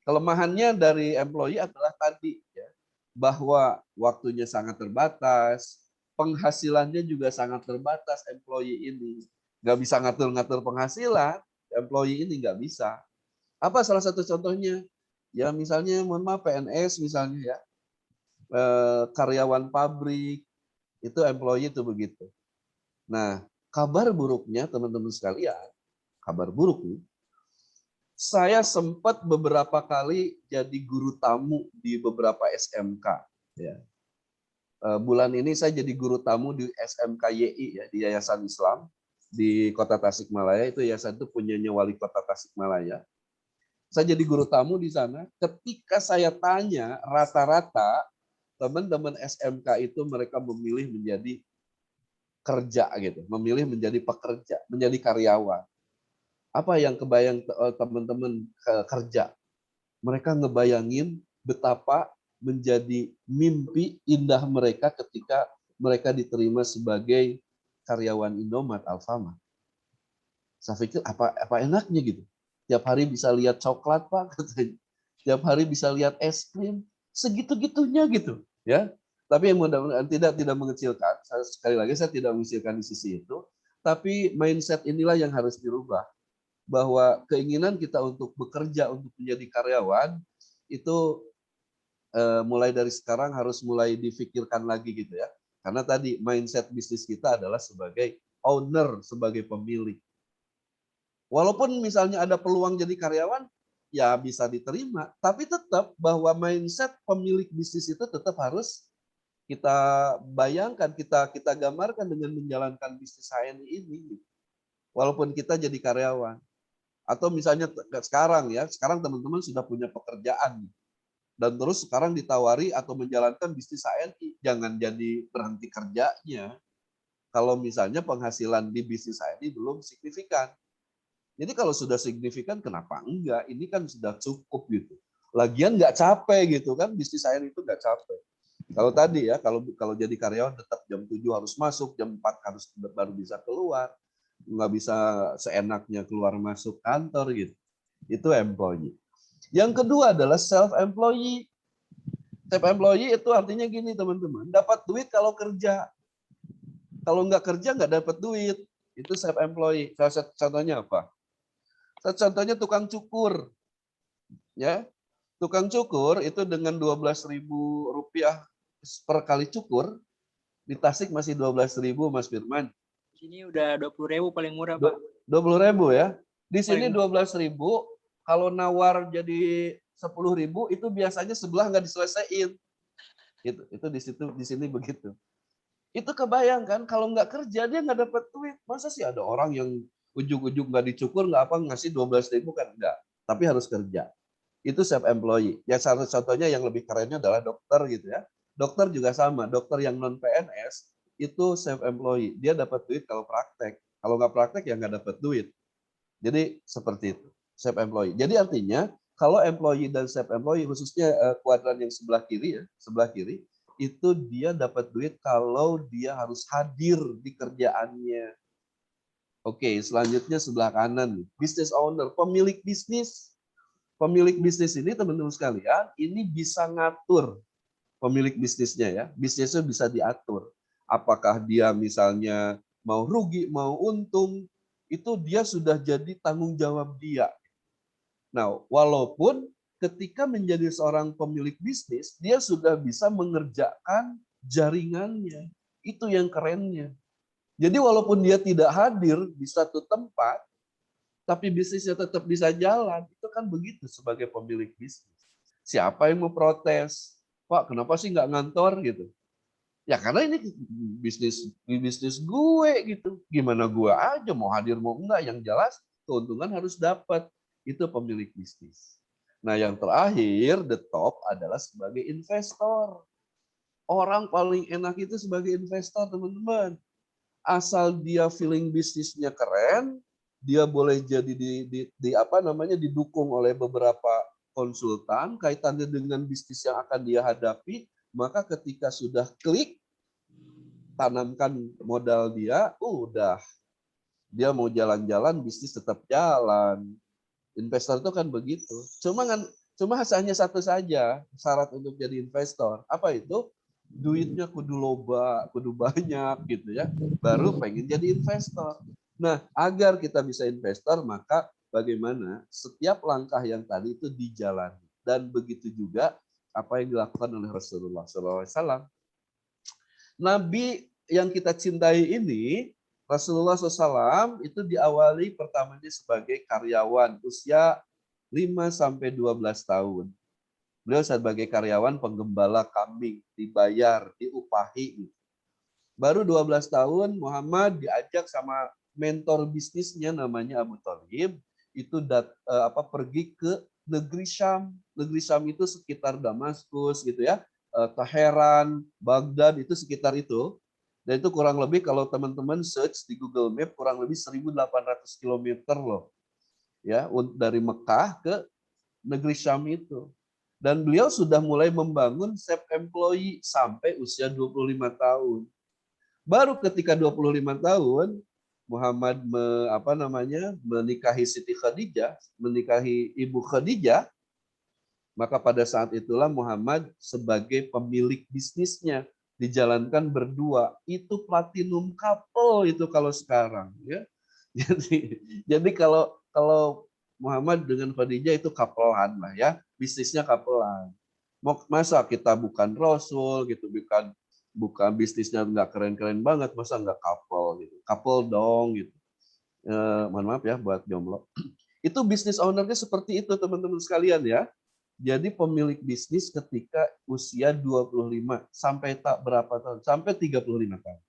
Kelemahannya dari employee adalah tadi ya, bahwa waktunya sangat terbatas, penghasilannya juga sangat terbatas employee ini. Nggak bisa ngatur-ngatur penghasilan, employee ini nggak bisa. Apa salah satu contohnya? Ya misalnya mohon maaf PNS misalnya ya, karyawan pabrik, itu employee itu begitu. Nah, kabar buruknya teman-teman sekalian, kabar buruk nih, saya sempat beberapa kali jadi guru tamu di beberapa SMK. Ya. Bulan ini saya jadi guru tamu di SMK YI ya, di Yayasan Islam di Kota Tasikmalaya. Itu yayasan itu punyanya Wali Kota Tasikmalaya. Saya jadi guru tamu di sana. Ketika saya tanya rata-rata teman-teman SMK itu mereka memilih menjadi kerja gitu, memilih menjadi pekerja, menjadi karyawan. Apa yang kebayang teman-teman kerja? Mereka ngebayangin betapa menjadi mimpi indah mereka ketika mereka diterima sebagai karyawan Indomaret, Alfamart. Saya pikir apa enaknya gitu. Tiap hari bisa lihat coklat Pak, katanya. Tiap hari bisa lihat es krim, segitu-gitunya gitu, ya. Tapi yang mudah-mudahan tidak mengecilkan. Sekali lagi saya tidak mengecilkan di sisi itu, tapi mindset inilah yang harus dirubah. Bahwa keinginan kita untuk bekerja, untuk menjadi karyawan, itu mulai dari sekarang harus mulai difikirkan lagi gitu ya. Karena tadi mindset bisnis kita adalah sebagai owner, sebagai pemilik. Walaupun misalnya ada peluang jadi karyawan, ya bisa diterima. Tapi tetap bahwa mindset pemilik bisnis itu tetap harus kita bayangkan, kita gambarkan dengan menjalankan bisnis HNI ini. Walaupun kita jadi karyawan. Atau misalnya sekarang teman-teman sudah punya pekerjaan. Dan terus sekarang ditawari atau menjalankan bisnis HNI. Jangan jadi berhenti kerjanya. Kalau misalnya penghasilan di bisnis HNI belum signifikan. Jadi kalau sudah signifikan, kenapa enggak? Ini kan sudah cukup gitu. Lagian nggak capek gitu kan, bisnis saya itu nggak capek. Kalau tadi ya, kalau jadi karyawan tetap jam 7 harus masuk, jam 4 harus baru bisa keluar. Nggak bisa seenaknya keluar masuk kantor gitu. Itu employee. Yang kedua adalah self-employee. Self-employee itu artinya gini teman-teman, dapat duit kalau kerja. Kalau nggak kerja nggak dapat duit. Itu self-employee. Contohnya apa? Contohnya tukang cukur, ya, tukang cukur itu dengan 12.000 rupiah per kali cukur, di Tasik masih 12.000 Mas Firman. Di sini udah 20.000 paling murah Pak. 20.000 ya. Di sini 12.000, kalau nawar jadi 10.000 itu biasanya sebelah nggak diselesaiin. Itu di sini begitu. Itu kebayangkan kalau nggak kerja dia nggak dapat duit. Masa sih ada orang yang ujung-ujung nggak dicukur nggak apa ngasih 12.000 kan enggak, tapi harus kerja. Itu self employee. Ya salah contohnya yang lebih kerennya adalah dokter gitu ya. Dokter juga sama, dokter yang non PNS itu self employee. Dia dapat duit kalau praktek. Kalau nggak praktek ya nggak dapat duit. Jadi seperti itu, self employee. Jadi artinya kalau employee dan self employee khususnya kuadran yang sebelah kiri ya, sebelah kiri itu dia dapat duit kalau dia harus hadir di kerjaannya. Oke, selanjutnya sebelah kanan, business owner, pemilik bisnis. Pemilik bisnis ini teman-teman sekalian, ini bisa ngatur pemilik bisnisnya ya. Bisnisnya bisa diatur. Apakah dia misalnya mau rugi, mau untung, itu dia sudah jadi tanggung jawab dia. Nah, walaupun ketika menjadi seorang pemilik bisnis, dia sudah bisa mengerjakan jaringannya. Itu yang kerennya. Jadi walaupun dia tidak hadir di satu tempat, tapi bisnisnya tetap bisa jalan. Itu kan begitu sebagai pemilik bisnis. Siapa yang mau protes? Pak, kenapa sih nggak ngantor gitu? Ya karena ini bisnis gue gitu. Gimana gue aja mau hadir mau enggak, yang jelas keuntungan harus dapat. Itu pemilik bisnis. Nah yang terakhir, the top adalah sebagai investor. Orang paling enak itu sebagai investor teman-teman. Asal dia feeling bisnisnya keren, dia boleh jadi didukung oleh beberapa konsultan kaitannya dengan bisnis yang akan dia hadapi, maka ketika sudah klik, tanamkan modal dia, udah dia mau jalan-jalan, bisnis tetap jalan. Investor itu kan begitu. Cuma hanya satu saja syarat untuk jadi investor. Apa itu? Duitnya kudu loba, kudu banyak gitu ya. Baru pengen jadi investor. Nah, agar kita bisa investor, maka bagaimana setiap langkah yang tadi itu dijalani. Dan begitu juga apa yang dilakukan oleh Rasulullah SAW. Nabi yang kita cintai ini, Rasulullah SAW itu diawali pertamanya sebagai karyawan usia 5-12 tahun. Beliau sebagai karyawan penggembala kambing, dibayar, diupahi. Baru 12 tahun Muhammad diajak sama mentor bisnisnya namanya Abu Thalib itu pergi ke negeri Syam. Negeri Syam itu sekitar Damaskus gitu ya. Teheran, Baghdad itu sekitar itu. Dan itu kurang lebih kalau teman-teman search di Google Map kurang lebih 1.800 km loh. Ya, dari Mekah ke negeri Syam itu. Dan beliau sudah mulai membangun self employee sampai usia 25 tahun. Baru ketika 25 tahun Muhammad menikahi Siti Khadijah, menikahi Ibu Khadijah, maka pada saat itulah Muhammad sebagai pemilik bisnisnya dijalankan berdua. Itu platinum couple itu kalau sekarang ya. Jadi kalau Muhammad dengan Khadijah itu couplean lah ya, bisnisnya couplean. Masa kita bukan Rasul gitu, bukan bisnisnya nggak keren-keren banget, masa nggak couple gitu, couple dong gitu. Mohon maaf ya buat jomblo. Itu bisnis ownernya seperti itu teman-teman sekalian ya. Jadi pemilik bisnis ketika usia 25 sampai tak berapa tahun? Sampai 35 tahun.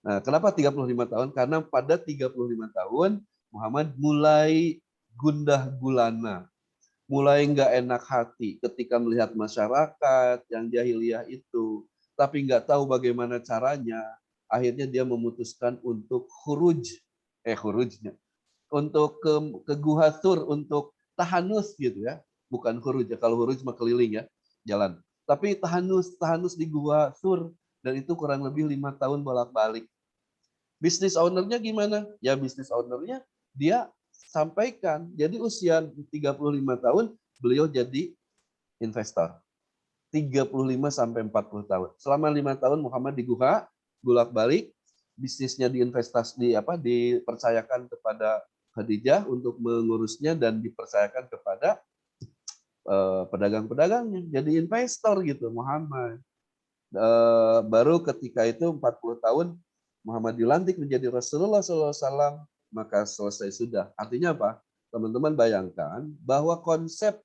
Nah, kenapa 35 tahun? Karena pada 35 tahun Muhammad mulai gundah gulana, mulai nggak enak hati ketika melihat masyarakat yang jahiliyah itu, tapi nggak tahu bagaimana caranya. Akhirnya dia memutuskan untuk khurujnya, untuk ke Gua Thur, untuk tahanus gitu ya, bukan khuruj ya. Kalau khuruj mah keliling ya, jalan. Tapi tahanus di Gua Thur, dan itu kurang lebih 5 tahun bolak-balik. Bisnis ownernya gimana? Ya bisnis ownernya dia sampaikan. Jadi usia 35 tahun beliau jadi investor. 35 sampai 40 tahun. Selama 5 tahun Muhammad di Gua, bolak-balik, bisnisnya dipercayakan kepada Khadijah untuk mengurusnya dan dipercayakan kepada pedagang-pedagangnya. Jadi investor gitu Muhammad. Baru ketika itu 40 tahun Muhammad dilantik menjadi Rasulullah SAW, maka selesai sudah. Artinya apa? Teman-teman bayangkan bahwa konsep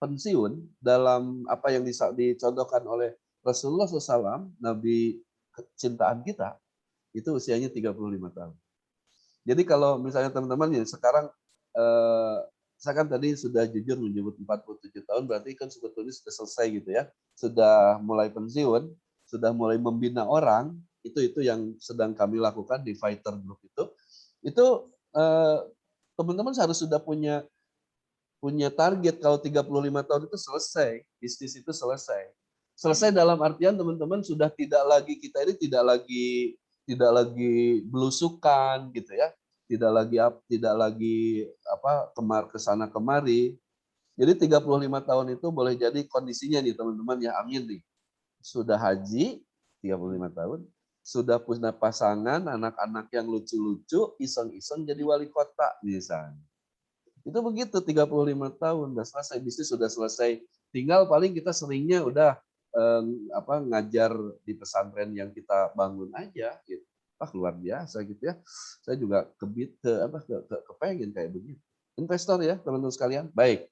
pensiun dalam apa yang dicontohkan oleh Rasulullah SAW, Nabi kecintaan kita, itu usianya 35 tahun. Jadi kalau misalnya teman-teman ya sekarang, saya kan tadi sudah jujur menyebut 47 tahun, berarti kan sebetulnya sudah selesai gitu ya. Sudah mulai pensiun, sudah mulai membina orang, itu yang sedang kami lakukan di Fighter Group itu. Itu teman-teman harus sudah punya target kalau 35 tahun itu selesai, bisnis itu selesai. Selesai dalam artian teman-teman sudah tidak lagi, kita ini tidak lagi belusukan gitu ya. Tidak lagi ke sana kemari. Jadi 35 tahun itu boleh jadi kondisinya nih teman-teman ya, amin nih. Sudah haji 35 tahun, sudah punya pasangan, anak-anak yang lucu-lucu, iseng-iseng jadi wali kota misalnya. Itu begitu 35 tahun udah selesai, bisnis sudah selesai. Tinggal paling kita seringnya udah ngajar di pesantren yang kita bangun aja gitu. Luar biasa gitu ya. Saya juga kepengen kayak begitu. Investor ya, teman-teman sekalian. Baik.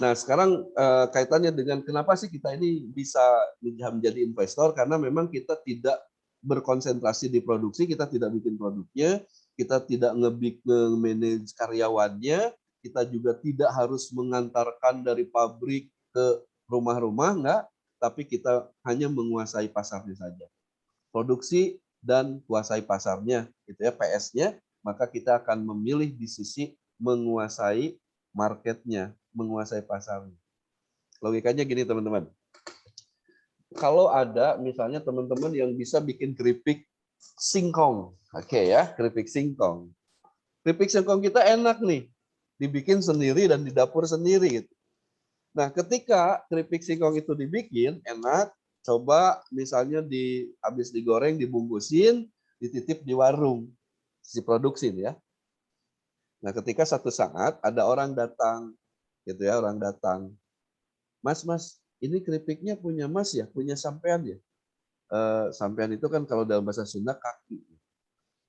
Nah, sekarang kaitannya dengan kenapa sih kita ini bisa menjadi investor, karena memang kita tidak berkonsentrasi di produksi, kita tidak bikin produknya, kita tidak nge-manage karyawannya, kita juga tidak harus mengantarkan dari pabrik ke rumah-rumah, enggak, tapi kita hanya menguasai pasarnya saja. Produksi dan kuasai pasarnya, gitu ya, PS-nya, maka kita akan memilih di sisi menguasai marketnya, menguasai pasarnya. Logikanya gini teman-teman. Kalau ada misalnya teman-teman yang bisa bikin keripik singkong. Oke ya, keripik singkong. Keripik singkong kita enak nih. Dibikin sendiri dan di dapur sendiri gitu. Nah, ketika keripik singkong itu dibikin enak, coba misalnya habis digoreng, dibungkusin, dititip di warung, si produksi ya. Nah, ketika satu saat ada orang datang, gitu ya, orang datang, Mas, ini keripiknya punya Mas ya, punya sampean ya. Sampean itu kan kalau dalam bahasa Sunda kaki.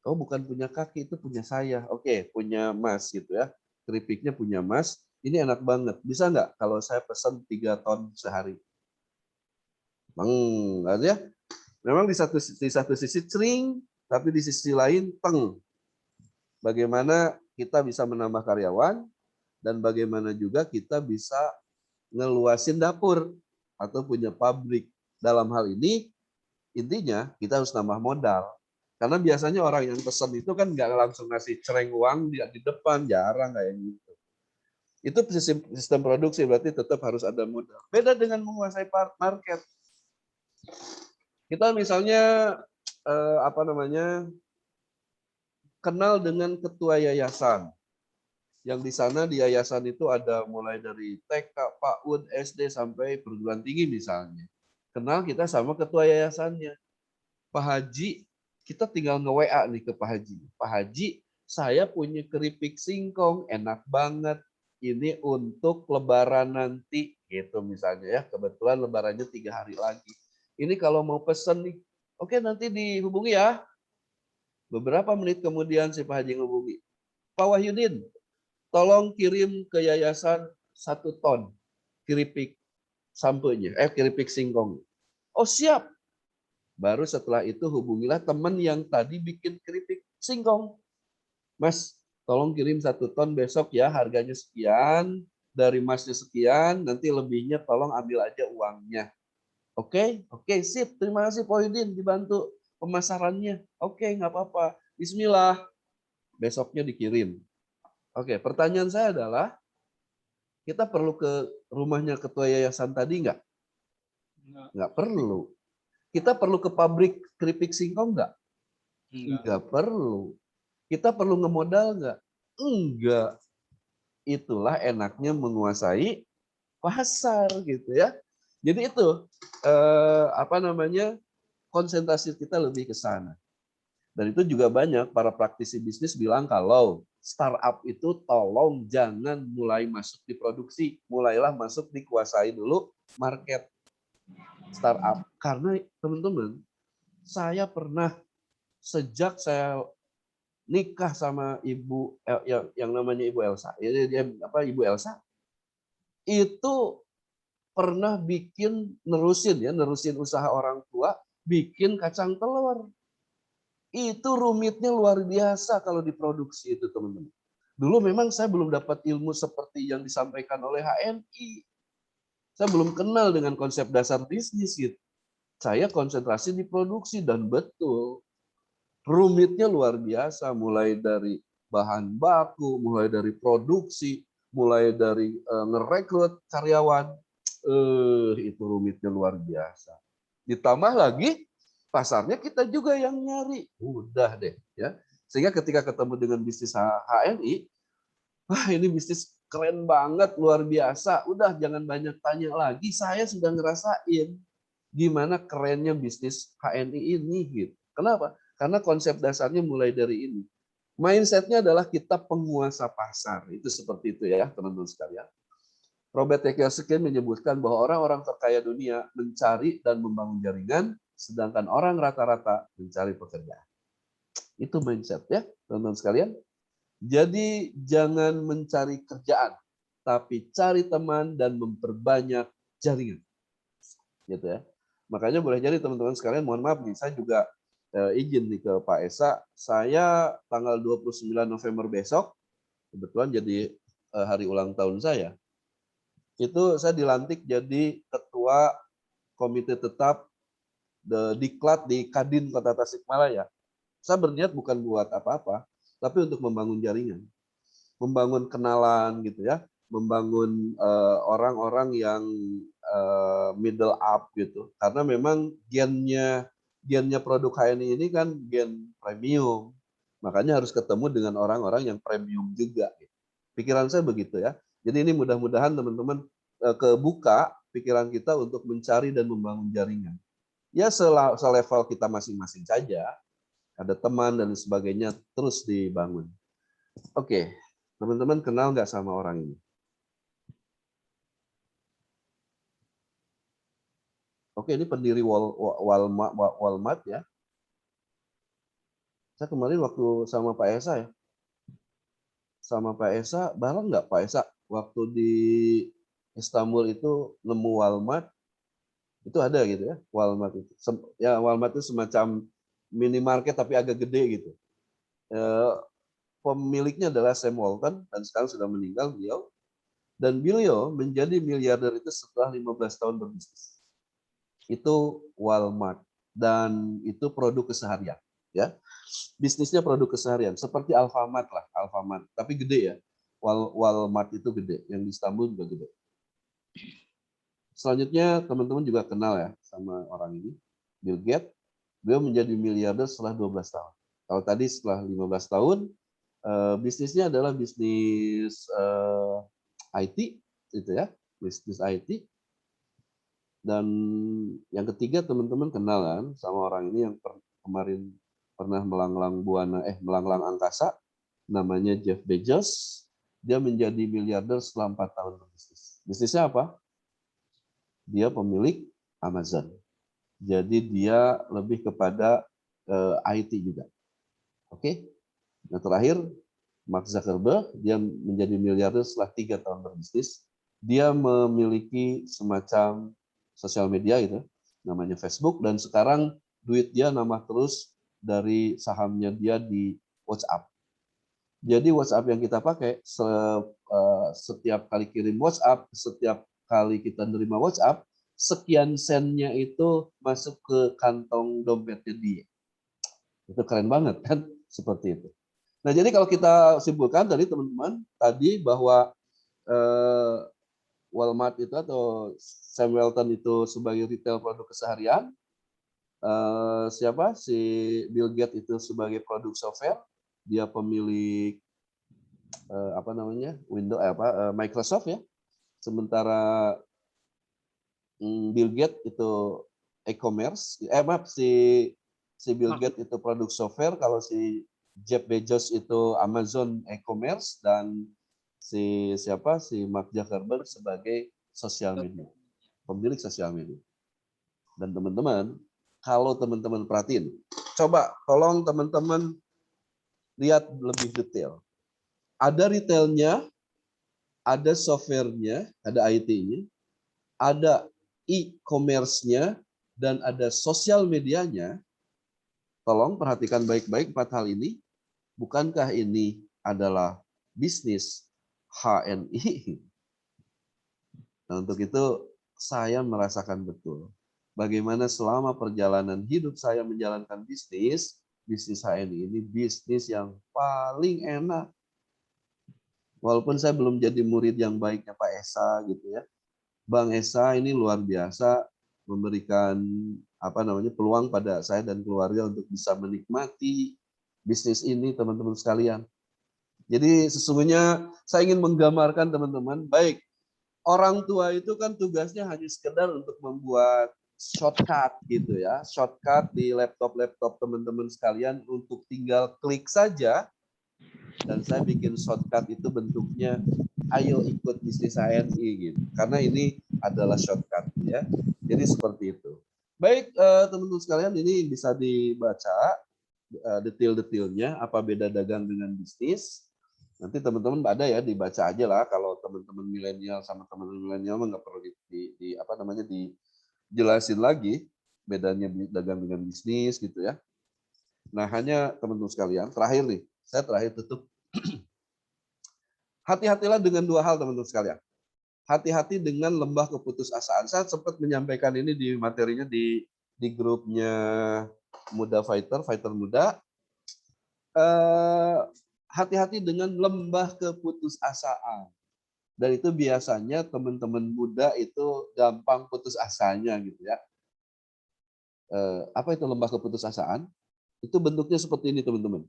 Oh, bukan punya kaki, itu punya saya. Oke, punya Mas gitu ya. Keripiknya punya Mas. Ini enak banget. Bisa nggak kalau saya pesan 3 ton sehari? Ya. Memang di satu sisi cering, tapi di sisi lain teng. Bagaimana kita bisa menambah karyawan dan bagaimana juga kita bisa ngeluasin dapur atau punya pabrik. Dalam hal ini intinya kita harus nambah modal. Karena biasanya orang yang pesan itu kan nggak langsung ngasih cereng uang di depan, jarang kayak gitu. Itu sistem produksi, berarti tetap harus ada modal. Beda dengan menguasai market. Kita misalnya kenal dengan ketua yayasan. Yang di sana di yayasan itu ada mulai dari TK, PAUD, SD sampai perguruan tinggi misalnya. Kenal kita sama ketua yayasannya. Pak Haji, kita tinggal nge-WA nih ke Pak Haji. Pak Haji, saya punya keripik singkong, enak banget. Ini untuk lebaran nanti, gitu misalnya ya. Kebetulan lebarannya 3 hari lagi. Ini kalau mau pesen nih, oke nanti dihubungi ya. Beberapa menit kemudian si Pak Haji ngehubungi, Pak Wahyudin, tolong kirim ke yayasan 1 ton keripik sampenya, keripik singkong. Oh siap. Baru setelah itu hubungilah teman yang tadi bikin keripik singkong. Mas, tolong kirim 1 ton besok ya, harganya sekian, dari masnya sekian, nanti lebihnya tolong ambil aja uangnya. Oke, sip. Terima kasih Pak Wahyudin dibantu pemasarannya. Oke, nggak apa-apa. Bismillah. Besoknya dikirim. Oke, pertanyaan saya adalah, kita perlu ke rumahnya ketua yayasan tadi nggak? Nggak perlu. Kita perlu ke pabrik keripik singkong nggak? Nggak perlu. Kita perlu ngemodal nggak? Enggak. Itulah enaknya menguasai pasar gitu ya. Jadi itu konsentrasi kita lebih ke sana. Dan itu juga banyak para praktisi bisnis bilang kalau startup itu tolong jangan mulai masuk di produksi, mulailah masuk dikuasai dulu market startup. Karena teman-teman, saya pernah sejak saya nikah sama ibu yang namanya Ibu Elsa, Ibu Elsa itu pernah nerusin usaha orang tua, bikin kacang telur. Itu rumitnya luar biasa kalau diproduksi itu, teman-teman. Dulu memang saya belum dapat ilmu seperti yang disampaikan oleh HNI. Saya belum kenal dengan konsep dasar bisnis gitu. Saya konsentrasi di produksi dan betul rumitnya luar biasa, mulai dari bahan baku, mulai dari produksi, mulai dari ngerekrut karyawan. Itu rumitnya luar biasa. Ditambah lagi pasarnya kita juga yang nyari. Udah deh ya. Sehingga ketika ketemu dengan bisnis HNI, wah ini bisnis keren banget, luar biasa. Udah jangan banyak tanya lagi, saya sudah ngerasain gimana kerennya bisnis HNI ini gitu. Kenapa? Karena konsep dasarnya mulai dari ini. Mindsetnya adalah kita penguasa pasar. Itu seperti itu ya teman-teman sekalian. Robert Kiyosaki menyebutkan bahwa orang-orang terkaya dunia mencari dan membangun jaringan, sedangkan orang rata-rata mencari pekerjaan. Itu mindset ya teman-teman sekalian. Jadi jangan mencari kerjaan, tapi cari teman dan memperbanyak jaringan. Gitu ya. Makanya boleh jadi teman-teman sekalian, mohon maaf nih, saya juga izin nih ke Pak Esa, saya tanggal 29 November besok, kebetulan jadi hari ulang tahun saya, itu saya dilantik jadi ketua komite tetap Diklat di Kadin Kota Tasikmalaya. Saya berniat bukan buat apa-apa, tapi untuk membangun jaringan, membangun kenalan gitu ya, membangun orang-orang yang middle up gitu. Karena memang gennya produk HNI ini kan gen premium. Makanya harus ketemu dengan orang-orang yang premium juga. Pikiran saya begitu ya. Jadi ini mudah-mudahan teman-teman kebuka pikiran kita untuk mencari dan membangun jaringan. Ya selevel kita masing-masing saja. Ada teman dan sebagainya terus dibangun. Oke, teman-teman kenal nggak sama orang ini? Oke, ini pendiri Walmart ya. Saya kemarin waktu sama Pak Esa ya. Sama Pak Esa, bareng nggak Pak Esa waktu di Istanbul itu nemu Walmart, itu ada gitu ya, Walmart itu. Ya Walmart itu semacam minimarket tapi agak gede gitu. Pemiliknya adalah Sam Walton dan sekarang sudah meninggal beliau. Dan beliau menjadi miliarder itu setelah 15 tahun berbisnis. Itu Walmart dan itu produk keseharian ya. Bisnisnya produk keseharian seperti Alfamart lah, Alfamart, tapi gede ya. Walmart itu gede, yang di Istanbul juga gede. Selanjutnya teman-teman juga kenal ya sama orang ini, Bill Gates. Beliau menjadi miliarder setelah 12 tahun. Kalau tadi setelah 15 tahun, bisnisnya adalah bisnis IT, itu ya, bisnis IT. Dan yang ketiga teman-teman kenal kan sama orang ini yang kemarin pernah melanglang angkasa, namanya Jeff Bezos. Dia menjadi miliarder setelah 4 tahun berbisnis. Bisnisnya apa? Dia pemilik Amazon. Jadi dia lebih kepada IT juga. Oke. Nah terakhir, Mark Zuckerberg, dia menjadi miliarder setelah 3 tahun berbisnis. Dia memiliki semacam sosial media gitu, namanya Facebook, dan sekarang duit dia nambah terus dari sahamnya dia di WhatsApp. Jadi WhatsApp yang kita pakai setiap kali kirim WhatsApp, setiap kali kita nerima WhatsApp, sekian sennya itu masuk ke kantong dompetnya dia. Itu keren banget kan, seperti itu. Nah jadi kalau kita simpulkan tadi teman-teman tadi bahwa Walmart itu atau Sam Walton itu sebagai retail produk keseharian, siapa si Bill Gates itu sebagai produk software, dia pemilik apa namanya Windows Microsoft ya. Sementara Bill Gates itu e-commerce, maaf si Bill Gates itu produk software, kalau si Jeff Bezos itu Amazon e-commerce, dan si Mark Zuckerberg sebagai sosial media, pemilik sosial media. Dan teman-teman, kalau teman-teman perhatiin, coba tolong teman-teman lihat lebih detail. Ada retailnya, ada softwarenya, ada IT-nya, ada e-commerce-nya, dan ada sosial medianya. Tolong perhatikan baik-baik 4 hal ini. Bukankah ini adalah bisnis HNI? Nah, untuk itu saya merasakan betul bagaimana selama perjalanan hidup saya menjalankan bisnis HNI ini bisnis yang paling enak. Walaupun saya belum jadi murid yang baiknya Pak Esa gitu ya. Bang Esa ini luar biasa memberikan peluang pada saya dan keluarga untuk bisa menikmati bisnis ini, teman-teman sekalian. Jadi sesungguhnya saya ingin menggambarkan teman-teman, baik orang tua itu kan tugasnya hanya sekedar untuk membuat shortcut gitu ya, shortcut di laptop teman-teman sekalian untuk tinggal klik saja. Dan saya bikin shortcut itu bentuknya ayo ikut bisnis HNI gitu. Karena ini adalah shortcut ya. Jadi seperti itu. Baik teman-teman sekalian, ini bisa dibaca detail-detailnya apa beda dagang dengan bisnis. Nanti teman-teman ada ya, dibaca aja lah. Kalau teman-teman milenial sama teman-teman milenial nggak perlu dijelasin lagi bedanya dagang dengan bisnis gitu ya. Nah hanya teman-teman sekalian, terakhir nih, saya terakhir tutup. Hati-hatilah dengan 2 hal teman-teman sekalian. Hati-hati dengan lembah keputusasaan. Saya sempat menyampaikan ini di materinya di grupnya Muda Fighter Muda. Hati-hati dengan lembah keputusasaan. Dan itu biasanya teman-teman muda itu gampang putus asanya gitu ya. Apa itu lembah keputusasaan? Itu bentuknya seperti ini teman-teman.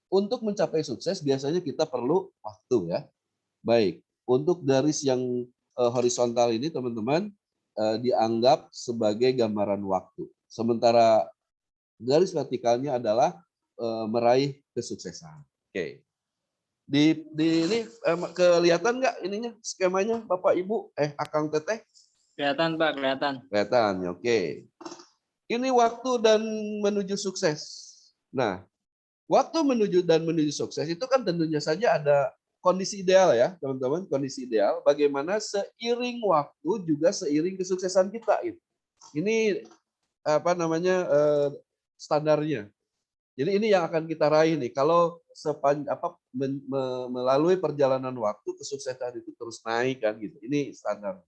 Untuk mencapai sukses biasanya kita perlu waktu ya. Baik, untuk garis yang horizontal ini teman-teman dianggap sebagai gambaran waktu. Sementara garis vertikalnya adalah meraih kesuksesan. Oke. Di ini kelihatan nggak ininya skemanya Bapak Ibu Akang Teteh? Kelihatan Pak, kelihatan. Kelihatan, oke. Ini waktu dan menuju sukses. Nah, waktu menuju sukses itu kan tentunya saja ada kondisi ideal ya, teman-teman, kondisi ideal. Bagaimana seiring waktu juga seiring kesuksesan kita itu. Ini standarnya. Jadi ini yang akan kita raih nih. Kalau melalui perjalanan waktu kesuksesan itu terus naik kan gitu. Ini standar.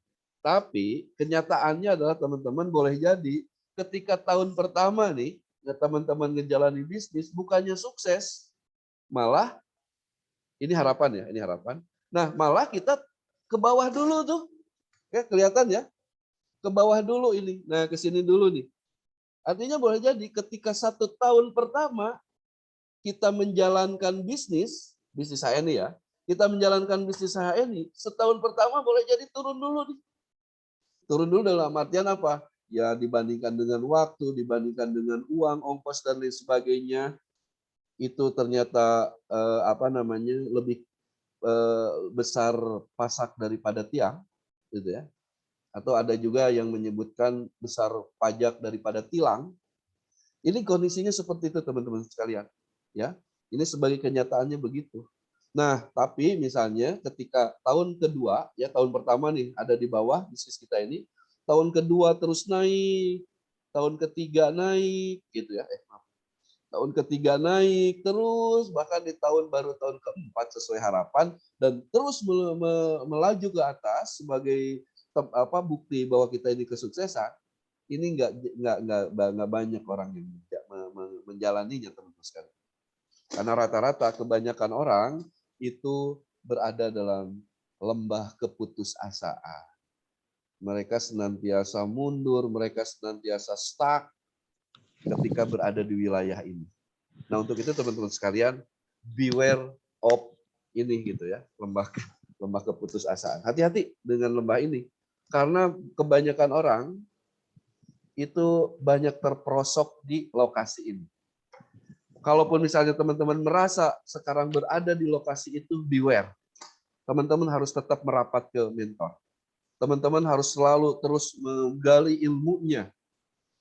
Tapi kenyataannya adalah teman-teman boleh jadi ketika tahun pertama nih teman-teman ngejalani bisnis bukannya sukses, malah ini harapan ya, ini harapan. Nah, malah kita ke bawah dulu tuh. Ya, kelihatan ya? Ke bawah dulu ini. Nah, ke sini dulu nih. Artinya boleh jadi ketika 1 tahun pertama kita menjalankan bisnis saya ini ya, kita menjalankan bisnis saya ini, setahun pertama boleh jadi turun dulu nih. Turun dulu dalam artian apa? Ya dibandingkan dengan waktu, dibandingkan dengan uang, ongkos dan lain sebagainya, itu ternyata lebih besar pasak daripada tiang, gitu ya. Atau ada juga yang menyebutkan besar pajak daripada tilang. Ini kondisinya seperti itu teman-teman sekalian. Ya, ini sebagai kenyataannya begitu. Nah, tapi misalnya ketika tahun kedua, ya tahun pertama nih ada di bawah bisnis kita ini, tahun kedua terus naik, tahun ketiga naik, gitu ya. Maaf. Tahun ketiga naik terus, bahkan di tahun keempat sesuai harapan dan terus melaju ke atas sebagai bukti bahwa kita ini kesuksesan. Ini nggak banyak orang yang menjalaninya, teman-teman sekalian. Karena rata-rata kebanyakan orang itu berada dalam lembah keputusasaan. Mereka senantiasa mundur, mereka senantiasa stuck ketika berada di wilayah ini. Nah, untuk itu teman-teman sekalian, beware of ini gitu ya, lembah keputusasaan. Hati-hati dengan lembah ini. Karena kebanyakan orang itu banyak terperosok di lokasi ini. Kalaupun misalnya teman-teman merasa sekarang berada di lokasi itu, beware. Teman-teman harus tetap merapat ke mentor. Teman-teman harus selalu terus menggali ilmunya,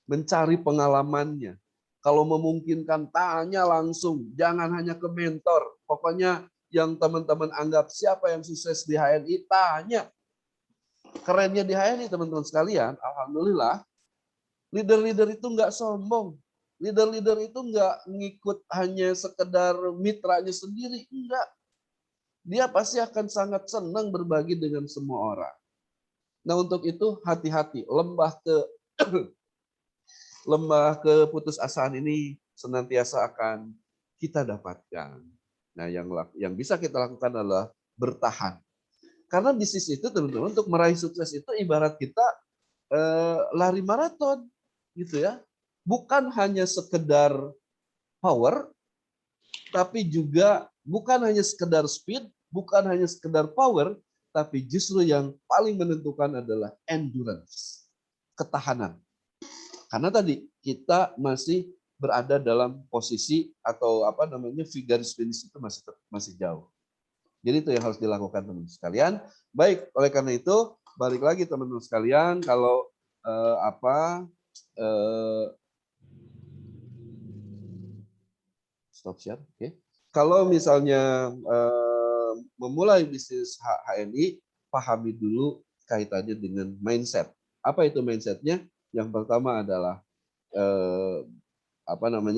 mencari pengalamannya. Kalau memungkinkan, tanya langsung. Jangan hanya ke mentor. Pokoknya yang teman-teman anggap siapa yang sukses di HNI, tanya. Kerennya di HNI, teman-teman sekalian, alhamdulillah, leader-leader itu nggak sombong. Leader-leader itu nggak ngikut hanya sekedar mitranya sendiri. Enggak. Dia pasti akan sangat senang berbagi dengan semua orang. Nah, untuk itu hati-hati. Lembah keputusasaan ini senantiasa akan kita dapatkan. Nah, yang bisa kita lakukan adalah bertahan. Karena bisnis itu, teman-teman, untuk meraih sukses itu ibarat kita lari maraton, gitu ya. Bukan hanya sekedar power, tapi juga bukan hanya sekedar speed, bukan hanya sekedar power, tapi justru yang paling menentukan adalah endurance, ketahanan. Karena tadi kita masih berada dalam posisi atau garis finish itu masih jauh. Jadi itu yang harus dilakukan, teman-teman sekalian. Baik, oleh karena itu balik lagi teman-teman sekalian, kalau stop share, oke. Kalau misalnya memulai bisnis HNI, pahami dulu kaitannya dengan mindset. Apa itu mindsetnya? Yang pertama adalah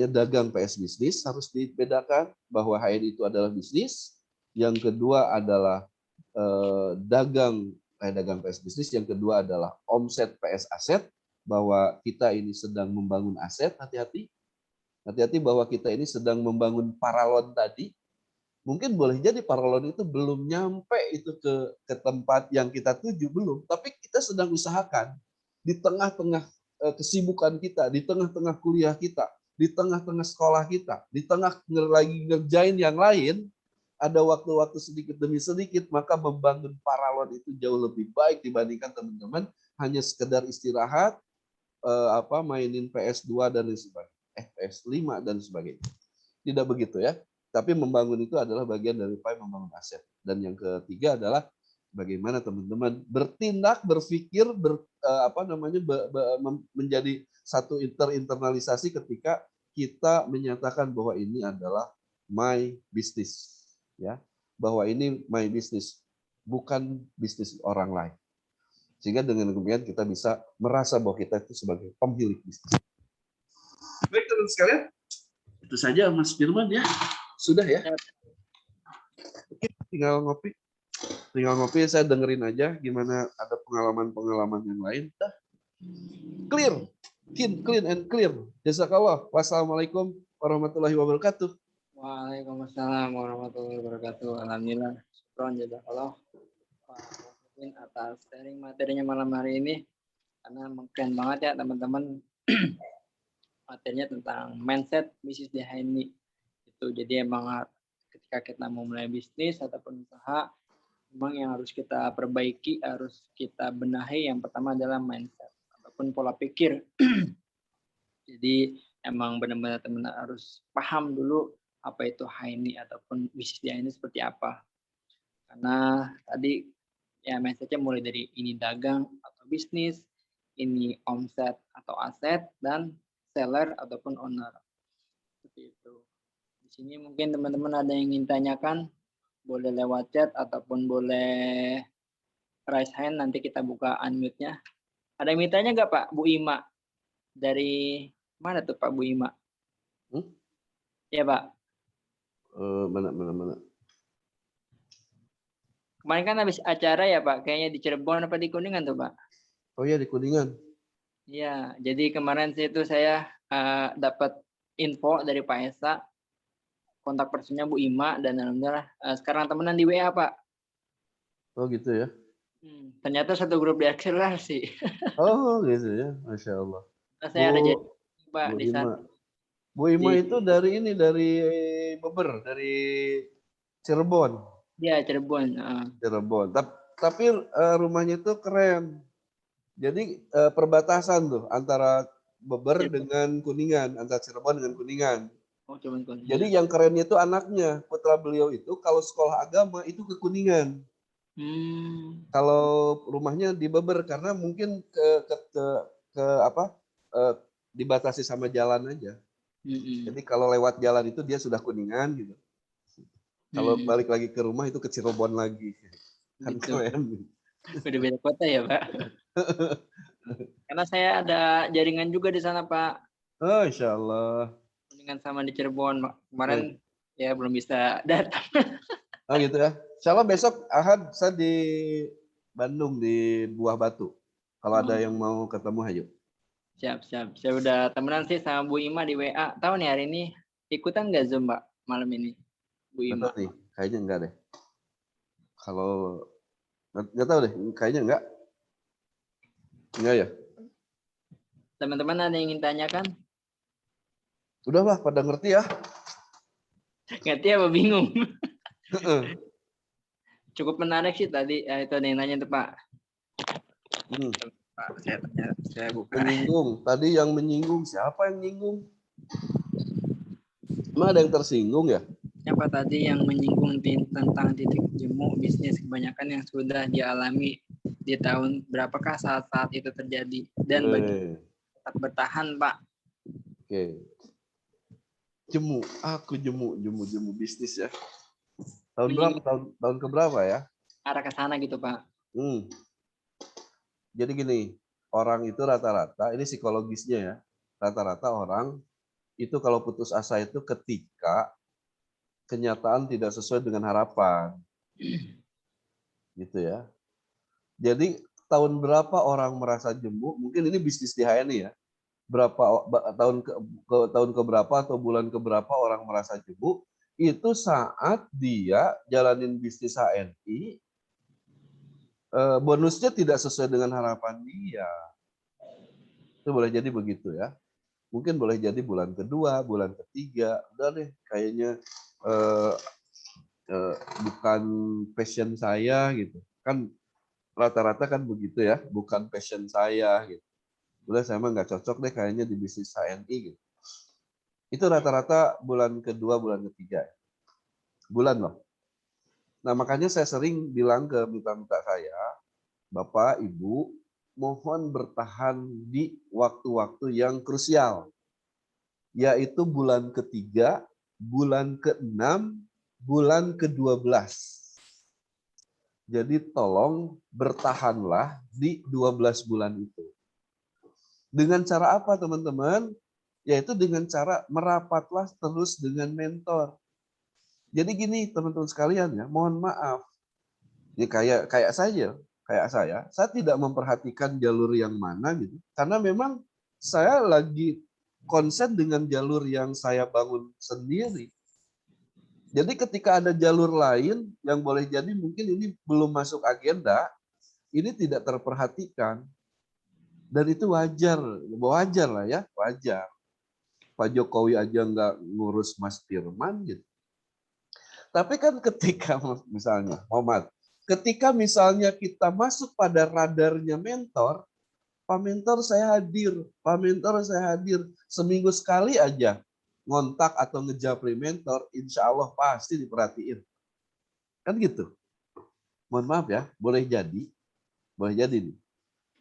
dagang PS bisnis, harus dibedakan bahwa HNI itu adalah bisnis. Yang kedua adalah dagang PS bisnis. Yang kedua adalah omset PS aset, bahwa kita ini sedang membangun aset. Hati-hati bahwa kita ini sedang membangun paralon tadi. Mungkin boleh jadi paralon itu belum nyampe itu ke tempat yang kita tuju, belum. Tapi kita sedang usahakan di tengah-tengah kesibukan kita, di tengah-tengah kuliah kita, di tengah-tengah sekolah kita, di tengah lagi ngerjain yang lain, ada waktu-waktu sedikit demi sedikit, maka membangun paralon itu jauh lebih baik dibandingkan teman-teman hanya sekedar istirahat, mainin PS2 dan sebagainya. PS5 dan sebagainya. Tidak begitu ya. Tapi membangun itu adalah bagian dari upaya membangun aset. Dan yang ketiga adalah bagaimana teman-teman bertindak, berpikir, menjadi satu terinternalisasi ketika kita menyatakan bahwa ini adalah my business, ya, bahwa ini my business, bukan bisnis orang lain. Sehingga dengan demikian kita bisa merasa bahwa kita itu sebagai pemilik bisnis. Baik teman-teman sekalian, itu saja Mas Firman ya. Sudah ya. Oke, tinggal ngopi, saya dengerin aja gimana ada pengalaman-pengalaman yang lain. Clear, clean and clear. Jazakallah. Wassalamualaikum warahmatullahi wabarakatuh. Waalaikumsalam warahmatullahi wabarakatuh. Alhamdulillah. Syukron jazakallah Pak Muhsin atas sharing materinya malam hari ini. Karena keren banget ya teman-teman. Materinya tentang mindset bisnis di HNI. Itu jadi emang ketika kita mau mulai bisnis ataupun usaha, memang yang harus kita perbaiki, harus kita benahi, yang pertama adalah mindset ataupun pola pikir. Jadi emang benar-benar teman harus paham dulu apa itu HNI ataupun bisnis di HNI seperti apa. Karena tadi ya mindsetnya mulai dari ini dagang atau bisnis, ini omset atau aset, dan seller ataupun owner. Seperti itu. Di sini mungkin teman-teman ada yang ingin tanyakan, boleh lewat chat ataupun boleh raise hand, nanti kita buka unmute-nya. Ada yang mintanya nggak Pak? Bu Ima. Dari mana tuh Pak Bu Ima? Ya Pak. Mana. Kemarin kan habis acara ya Pak, kayaknya di Cirebon apa di Kuningan tuh Pak? Oh iya, di Kuningan. Iya, jadi kemarin saya dapat info dari Pak Esa, kontak personnya Bu Ima, dan alhamdulillah sekarang temenan di WA Pak. Oh gitu ya. Ternyata satu grup di akselerasi. Oh gitu ya, Masya Allah. Saya ada jadi Pak Bu di sana. Ima. Bu Ima itu dari Beber, dari Cirebon. Iya, Cirebon. Cirebon. Tapi rumahnya itu keren. Jadi perbatasan tuh antara Beber dengan Kuningan, antara Cirebon dengan Kuningan. Oh, cuman Kuningan. Jadi yang kerennya itu anaknya, putra beliau itu kalau sekolah agama itu ke Kuningan. Kalau rumahnya di Beber karena mungkin dibatasi sama jalan aja. Jadi kalau lewat jalan itu dia sudah Kuningan gitu. Kalau balik lagi ke rumah itu ke Cirebon lagi. Kan Gitu. keren. Udah beda kota ya Pak. Karena saya ada jaringan juga di sana Pak. Oh, Insya Allah. Kuningan sama di Cirebon. Kemarin ya belum bisa datang. Oh gitu ya. Insya Allah besok Ahad saya di Bandung di Buah Batu. Kalau ada yang mau ketemu, ayo. Siap. Saya udah temenan sih sama Bu Ima di WA. Tahu nih hari ini ikutan nggak Zoom Mbak malam ini? Bu Ima. Nih, kayaknya enggak deh. Kalau nggak tahu deh, kayaknya enggak. Enggak ya. Teman-teman ada yang ingin tanyakan? Udah lah, pada ngerti ya. Ngerti apa bingung? Cukup menarik sih tadi. Itu ada yang nanya tuh Pak. Pak, saya buka. Menyinggung. Tadi yang menyinggung siapa yang nyinggung? Emang ada yang tersinggung ya? Siapa tadi yang menyinggung tentang titik jemu bisnis kebanyakan yang sudah dialami di tahun berapakah saat-saat itu terjadi dan bagaimana tetap bertahan Pak? Oke. Jemu, aku jemu bisnis ya. Tahun berapa? Tahun keberapa ya? Arah ke sana gitu Pak. Jadi gini, orang itu rata-rata, ini psikologisnya ya, rata-rata orang itu kalau putus asa itu ketika kenyataan tidak sesuai dengan harapan. Gitu ya. Jadi tahun berapa orang merasa jemu, mungkin ini bisnis di HNI ya, tahun keberapa atau bulan keberapa orang merasa jemu, itu saat dia jalanin bisnis HNI, bonusnya tidak sesuai dengan harapan dia. Itu boleh jadi begitu ya. Mungkin boleh jadi bulan kedua, bulan ketiga, udah deh kayaknya bukan passion saya gitu. Kan rata-rata kan begitu ya, bukan passion saya gitu. Udah saya mah nggak cocok deh kayaknya di bisnis HNI gitu. Itu rata-rata bulan kedua, bulan ketiga. Bulan loh. Nah makanya saya sering bilang ke mitra-mitra saya, Bapak, Ibu, mohon bertahan di waktu-waktu yang krusial. Yaitu bulan ketiga, bulan ke-6, bulan ke-12. Jadi tolong bertahanlah di 12 bulan itu. Dengan cara apa teman-teman? Yaitu dengan cara merapatlah terus dengan mentor. Jadi gini teman-teman sekalian ya, mohon maaf. Ya kayak saya tidak memperhatikan jalur yang mana gitu. Karena memang saya lagi konsen dengan jalur yang saya bangun sendiri. Jadi ketika ada jalur lain yang boleh jadi mungkin ini belum masuk agenda, ini tidak terperhatikan. Dan itu wajar lah ya, wajar. Pak Jokowi aja nggak ngurus Mas Firman gitu. Tapi kan ketika misalnya, Muhammad, ketika misalnya kita masuk pada radarnya mentor, Pak Mentor saya hadir, seminggu sekali aja ngontak atau ngejapri mentor, insya Allah pasti diperhatiin. Kan gitu. Mohon maaf ya, boleh jadi nih.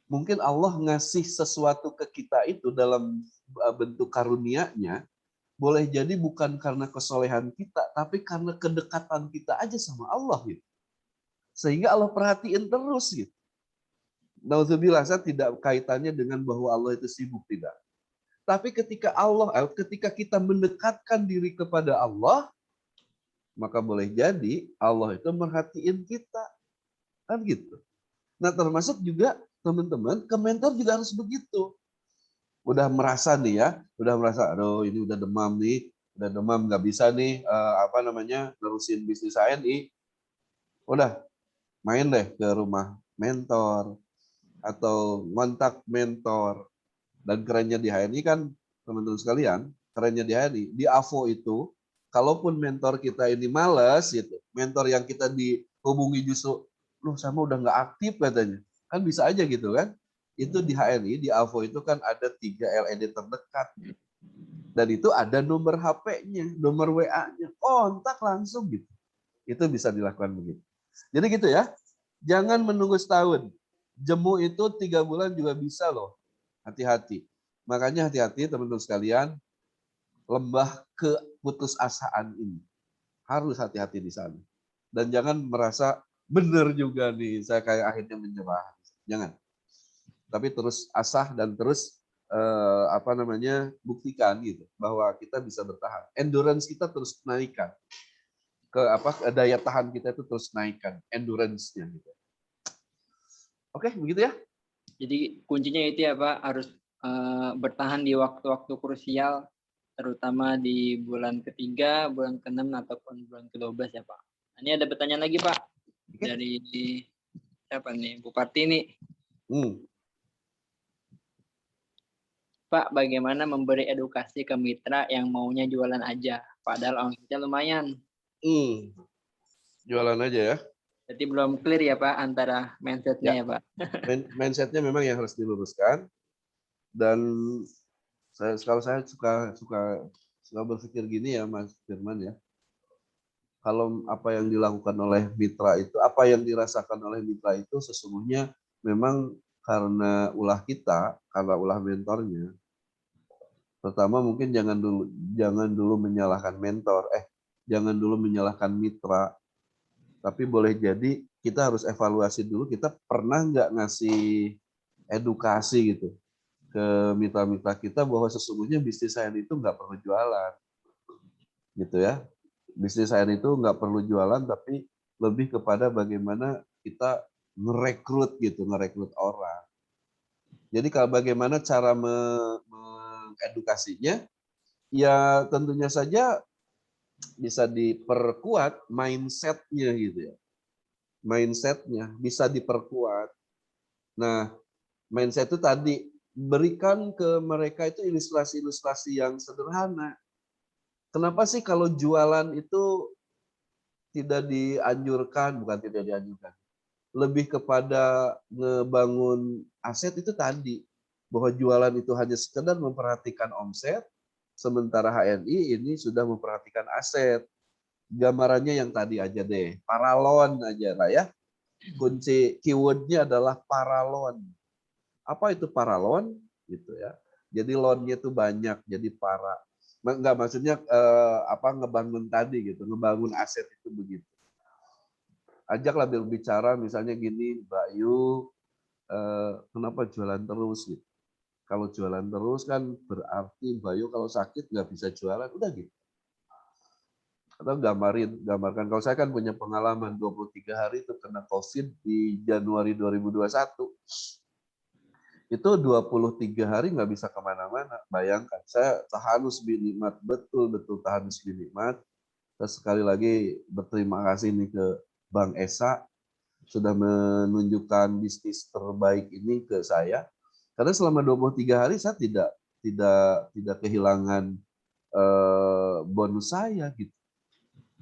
Mungkin Allah ngasih sesuatu ke kita itu dalam bentuk karunia-Nya boleh jadi bukan karena kesolehan kita, tapi karena kedekatan kita aja sama Allah gitu. Sehingga Allah perhatiin terus gitu. Nauzubillah, saya tidak kaitannya dengan bahwa Allah itu sibuk, tidak. Tapi ketika kita mendekatkan diri kepada Allah, maka boleh jadi Allah itu merhatiin kita. Kan gitu. Nah, termasuk juga teman-teman, ke mentor juga harus begitu. Udah merasa nih ya, aduh ini udah demam nih, nggak bisa nih nerusin bisnis ANI. Udah main deh ke rumah mentor atau kontak mentor. Dan kerennya di HNI kan, teman-teman sekalian, kerennya di HNI, di AVO itu, kalaupun mentor kita ini malas gitu, mentor yang kita dihubungi justru, loh sama udah nggak aktif katanya, kan bisa aja gitu kan. Itu di HNI, di AVO itu kan ada 3 LED terdekat. Dan itu ada nomor HP-nya, nomor WA-nya, kontak langsung gitu. Itu bisa dilakukan begitu. Jadi gitu ya, jangan menunggu setahun. Jemu itu 3 bulan juga bisa loh. Hati-hati. Makanya hati-hati teman-teman sekalian, lembah keputusasaan ini. Harus hati-hati di sana. Dan jangan merasa benar juga nih, saya kayak akhirnya menyerah. Jangan. Tapi terus asah dan terus buktikan gitu bahwa kita bisa bertahan. Endurance kita terus naikkan. Daya tahan kita itu terus naikkan, endurance-nya gitu. Oke, begitu ya. Jadi kuncinya itu ya Pak, harus bertahan di waktu-waktu krusial, terutama di bulan ketiga, bulan ke-6 ataupun bulan ke-12 ya Pak. Nah, ini ada pertanyaan lagi Pak dari siapa nih? Bu Parti nih. Pak, bagaimana memberi edukasi ke mitra yang maunya jualan aja, padahal omsetnya lumayan? Jualan aja ya. Jadi belum clear ya Pak antara mindsetnya ya Pak. Mindsetnya memang yang harus diluruskan. Dan kalau saya suka berpikir gini ya Mas Firman ya. Kalau apa yang dilakukan oleh mitra itu, apa yang dirasakan oleh mitra itu sesungguhnya memang karena ulah kita, karena ulah mentornya. Pertama mungkin jangan dulu menyalahkan mentor, jangan dulu menyalahkan mitra. Tapi boleh jadi kita harus evaluasi dulu, kita pernah nggak ngasih edukasi gitu ke mitra-mitra kita bahwa sesungguhnya bisnis saya itu nggak perlu jualan, gitu ya. Bisnis saya itu nggak perlu jualan, tapi lebih kepada bagaimana kita ngerekrut orang. Jadi kalau bagaimana cara mengedukasinya, ya tentunya saja bisa diperkuat mindset-nya gitu ya. Mindset-nya bisa diperkuat. Nah, mindset itu tadi, berikan ke mereka itu ilustrasi-ilustrasi yang sederhana. Kenapa sih kalau jualan itu tidak dianjurkan, bukan tidak dianjurkan, lebih kepada ngebangun aset itu tadi, bahwa jualan itu hanya sekedar memperhatikan omset, sementara HNI ini sudah memperhatikan aset. Gambarannya yang tadi aja deh, paralon aja lah ya. Kunci keywordnya adalah paralon. Apa itu paralon? Gitu ya. Jadi loannya itu banyak, jadi enggak maksudnya ngebangun tadi gitu, ngebangun aset itu begitu. Ajaklah berbicara misalnya gini, Mbak Yu, kenapa jualan terus gitu. Kalau jualan terus kan berarti Mbak Yu kalau sakit nggak bisa jualan, udah gitu. Atau gambarkan. Kalau saya kan punya pengalaman 23 hari itu kena COVID di Januari 2021. Itu 23 hari nggak bisa kemana-mana. Bayangkan, saya tahanus bin nikmat, betul-betul tahanus bin nikmat. Terus sekali lagi berterima kasih nih ke Bang Esa, sudah menunjukkan bisnis terbaik ini ke saya. Karena selama 23 hari saya tidak kehilangan bonus saya gitu.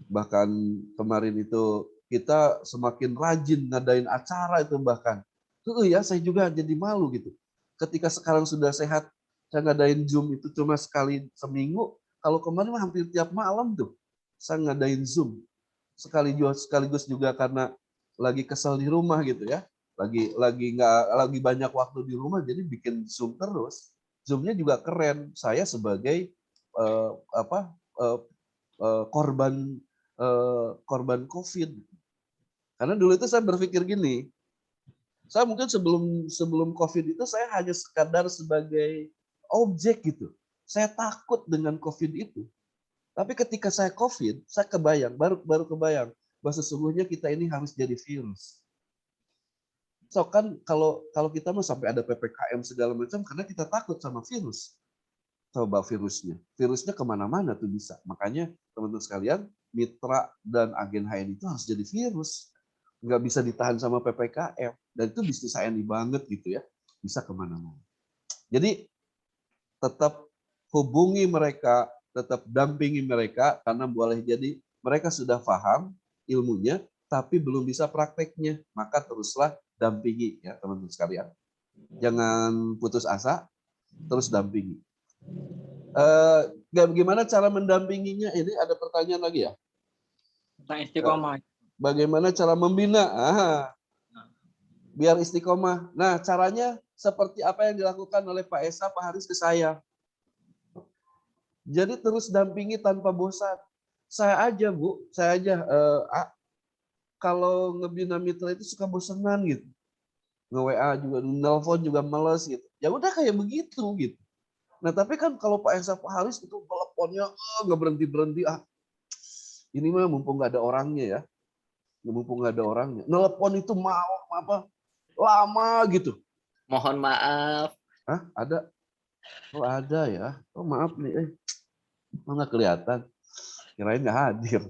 Bahkan kemarin itu kita semakin rajin ngadain acara itu bahkan. Ya saya juga jadi malu gitu. Ketika sekarang sudah sehat, saya ngadain Zoom itu cuma sekali seminggu. Kalau kemarin hampir tiap malam tuh saya ngadain Zoom. Sekaligus juga karena lagi kesel di rumah gitu ya. Lagi banyak waktu di rumah jadi bikin Zoom terus. Zoom-nya juga keren. Saya sebagai eh, korban korban COVID. Karena dulu itu saya berpikir gini, saya mungkin sebelum COVID itu saya hanya sekadar sebagai objek gitu. Saya takut dengan COVID itu. Tapi ketika saya COVID, saya kebayang, baru kebayang bahwa sesungguhnya kita ini harus jadi virus. So kan kalau kita mau sampai ada PPKM segala macam karena kita takut sama virus. Coba virusnya. Virusnya kemana-mana tuh bisa. Makanya teman-teman sekalian, mitra dan agen HN itu harus jadi virus. Nggak bisa ditahan sama PPKM. Dan itu bisnis HN banget gitu ya. Bisa kemana-mana. Jadi tetap hubungi mereka, tetap dampingi mereka, karena boleh jadi mereka sudah paham ilmunya, tapi belum bisa prakteknya. Maka teruslah dampingi ya teman-teman sekalian. Jangan putus asa, terus dampingi. Bagaimana cara mendampinginya? Ini ada pertanyaan lagi ya? Tentang istiqomah. Bagaimana cara membina? Biar istiqomah. Nah, caranya seperti apa yang dilakukan oleh Pak Esa, Pak Haris ke saya. Jadi terus dampingi tanpa bosan. Saya aja, Bu, kalau ngebina mitra itu suka bosenan gitu. Nge-WA juga, nelpon juga males gitu. Ya udah kayak begitu gitu. Nah, tapi kan kalau Pak Esa, Pak Haris itu teleponnya nggak berhenti-berhenti. Ini mah mumpung nggak ada orangnya ya. Mumpung nggak ada orangnya. Nelpon itu lama gitu. Mohon maaf. Ada? Oh ada ya. Oh maaf nih. Nggak kelihatan. Kirain nggak hadir.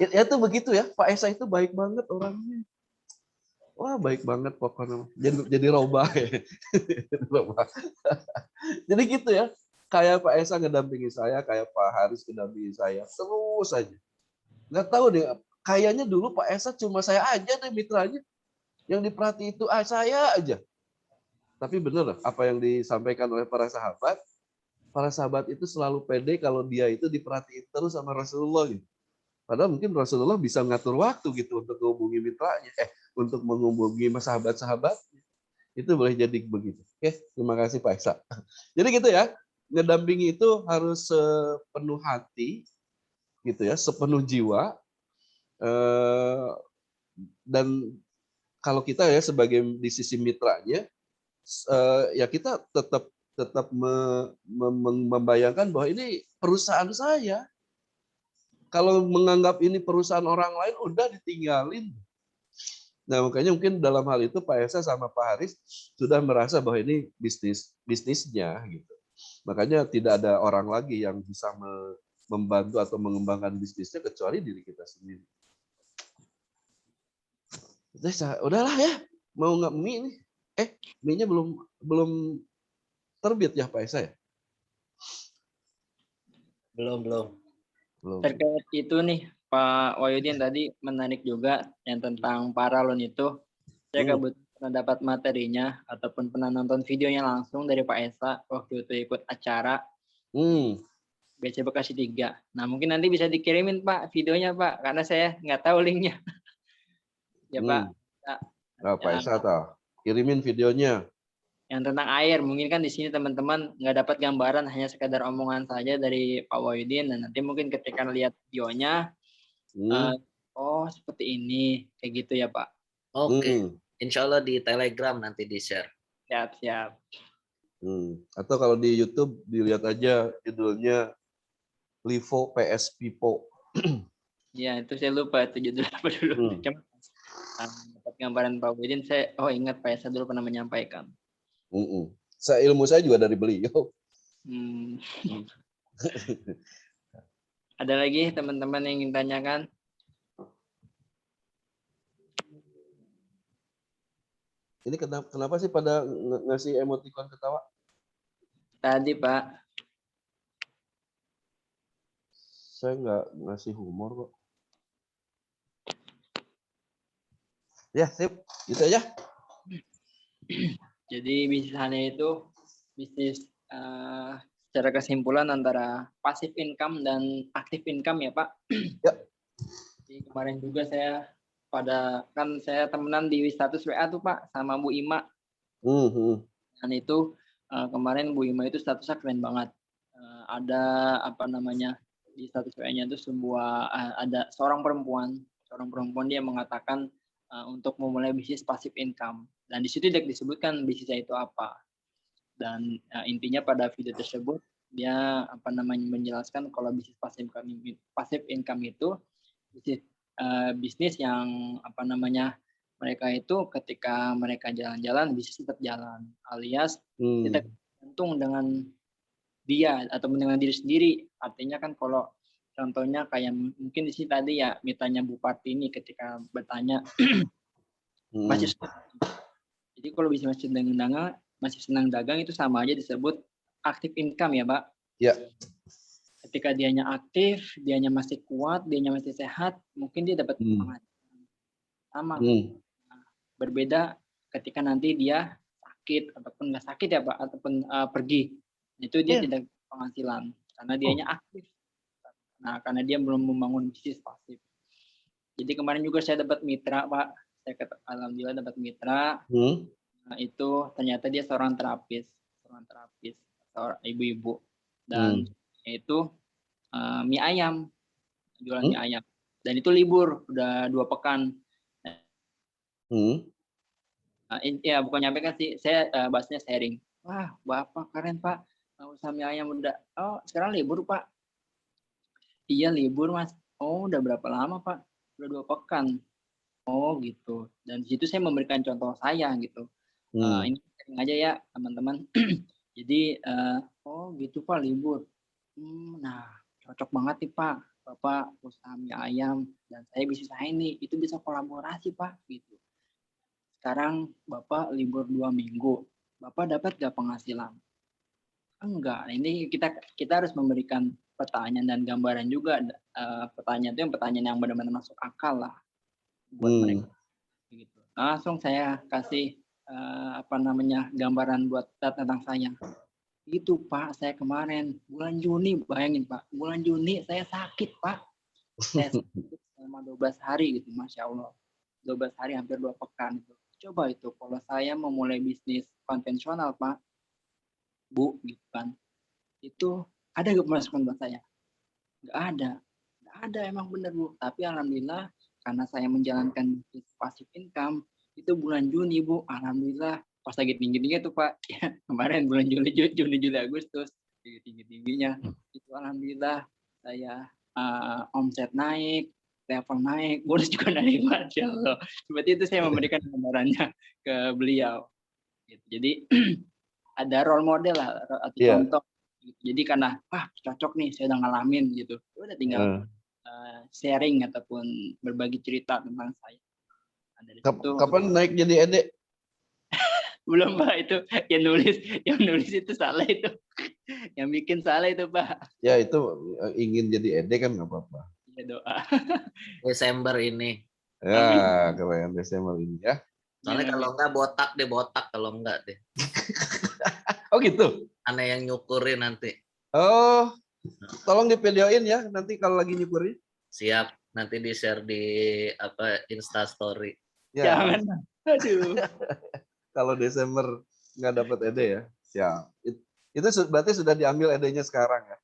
Ya itu begitu ya. Pak Esa itu baik banget orangnya. Wah baik banget pokoknya. Jadi robah ya. Jadi gitu ya. Kayak Pak Esa ngedampingi saya, kayak Pak Haris ngedampingi saya. Terus aja. Nggak tahu deh. Kayaknya dulu Pak Esa cuma saya aja deh mitranya. Yang diperhati itu saya aja. Tapi benar apa yang disampaikan oleh para sahabat itu selalu pede kalau dia itu diperhatiin terus sama Rasulullah gitu. Padahal mungkin Rasulullah bisa ngatur waktu gitu untuk menghubungi mitranya, untuk menghubungi sahabat-sahabat. Itu boleh jadi begitu. Oke, terima kasih Pak Esa. Jadi gitu ya, ngedampingi itu harus sepenuh hati, gitu ya, sepenuh jiwa. Dan kalau kita ya sebagai di sisi mitranya, ya kita tetap membayangkan bahwa ini perusahaan saya. Kalau menganggap ini perusahaan orang lain, udah ditinggalin. Nah makanya mungkin dalam hal itu Pak Esa sama Pak Haris sudah merasa bahwa ini bisnisnya gitu. Makanya tidak ada orang lagi yang bisa membantu atau mengembangkan bisnisnya kecuali diri kita sendiri. Udahlah ya, mau nggak mie nih? Mie-nya belum terbit ya Pak Esa ya? Belum. Terkait itu nih Pak Wahyudin tadi menarik juga yang tentang paralon itu. Saya kebetulan pernah dapat materinya ataupun pernah nonton videonya langsung dari Pak Esa waktu itu ikut acara BC Bekasi 3. Nah mungkin nanti bisa dikirimin Pak videonya Pak, karena saya nggak tahu linknya. Ya Pak. Pak Esa tahu. Kirimin videonya. Yang tentang air, mungkin kan di sini teman-teman nggak dapat gambaran, hanya sekadar omongan saja dari Pak Wahyudin, dan nanti mungkin ketika lihat videonya, oh seperti ini, kayak gitu ya Pak. Oke. Insya Allah di Telegram nanti di-share. Siap. Atau kalau di YouTube dilihat aja judulnya Livo PS Pipo. Ya itu saya lupa itu judul apa dulu. Cuma dapat gambaran Pak Wahyudin, saya ingat Pak Esa dulu pernah menyampaikan. Ilmu saya juga dari beliau. Ada lagi teman-teman yang ingin tanyakan? Ini kenapa sih pada ngasih emoticon ketawa? Tadi Pak. Saya nggak ngasih humor kok. Ya, sip. Gitu aja. Jadi bisnisnya itu bisnis secara kesimpulan antara passive income dan active income ya Pak. Ya. Jadi kemarin juga saya saya temenan di status WA tuh Pak sama Bu Ima. Dan itu kemarin Bu Ima itu statusnya keren banget. ada apa namanya di status WA-nya itu ada seorang perempuan dia mengatakan untuk memulai bisnis passive income, dan di situ tidak disebutkan bisnisnya itu apa. Dan intinya pada video tersebut dia apa namanya menjelaskan kalau bisnis passive income itu bisnis yang apa namanya mereka itu ketika mereka jalan-jalan bisnis tetap jalan, alias tidak tergantung dengan dia atau dengan diri sendiri. Artinya kan kalau contohnya kayak mungkin di sini tadi ya mitanya Bu Partini ketika bertanya masih jadi kalau bisa masih senang dagang itu sama aja disebut active income ya Pak. Ya. Ketika dianya aktif, dianya masih kuat, dianya masih sehat, mungkin dia dapat penghasilan sama. Berbeda ketika nanti dia sakit ataupun nggak sakit ya Pak, ataupun pergi, itu dia tidak penghasilan karena dianya aktif. Nah, karena dia belum membangun bisnis pasif. Jadi kemarin juga saya dapat mitra Pak, alhamdulillah dapat mitra. Nah, itu ternyata dia seorang terapis, seorang ibu-ibu, dan itu mie ayam, jualan mie ayam, dan itu libur udah 2 pekan. Ya bukan nyampaikan sih, saya bahasnya sharing. Wah Bapak keren Pak, usaha mie ayam udah, oh sekarang libur Pak. Iya libur Mas. Oh udah berapa lama Pak? Udah 2 pekan. Oh gitu. Dan di situ saya memberikan contoh saya gitu. Ini sharing aja ya teman-teman. Jadi oh gitu Pak libur. Nah cocok banget nih Pak. Bapak usaha mie ayam dan saya bisnis saya ini itu bisa kolaborasi Pak gitu. Sekarang Bapak libur 2 minggu. Bapak dapat gak penghasilan? Enggak. Ini kita harus memberikan pertanyaan dan gambaran juga. Pertanyaan itu pertanyaan yang benar-benar masuk akal lah buat mereka. Gitu. Langsung saya kasih gambaran buat tentang saya. Itu Pak, saya kemarin bulan Juni, bayangin Pak, bulan Juni saya sakit Pak. Saya sakit selama 12 hari gitu, Masya Allah. 12 hari hampir 2 pekan itu. Coba itu kalau saya memulai bisnis konvensional Pak, Bu, gitu kan. Itu ada gak pemasukan buat saya? Nggak ada emang bener Bu. Tapi alhamdulillah karena saya menjalankan bisnis passive income itu bulan Juni Bu, alhamdulillah pas lagi tinggi-tinggi tuh Pak. Ya, kemarin bulan Juni, Agustus tinggi-tingginya itu alhamdulillah saya omset naik, level naik, bonus juga naik, Masya Allah. Seperti itu saya memberikan gambarannya ke beliau. Jadi ada role model lah atau contoh. Jadi karena cocok nih saya udah ngalamin gitu, udah tinggal sharing ataupun berbagi cerita tentang saya. Kapan naik jadi Ede? Belum Pak, itu yang nulis itu salah itu. Yang bikin salah itu Pak. Ya itu ingin jadi Ede kan nggak apa-apa. Ya doa. Desember ini. Ya keren Desember ini ya. Soalnya kalau enggak botak kalau enggak deh. Oh gitu. Aneh yang nyukurin nanti. Oh, tolong di videoin ya nanti kalau lagi nyukurin. Siap, nanti di share di Insta Story. Ya. Jangan. Aduh. Kalau Desember nggak dapat Ede ya, siap. Itu berarti sudah diambil Ede-nya sekarang ya?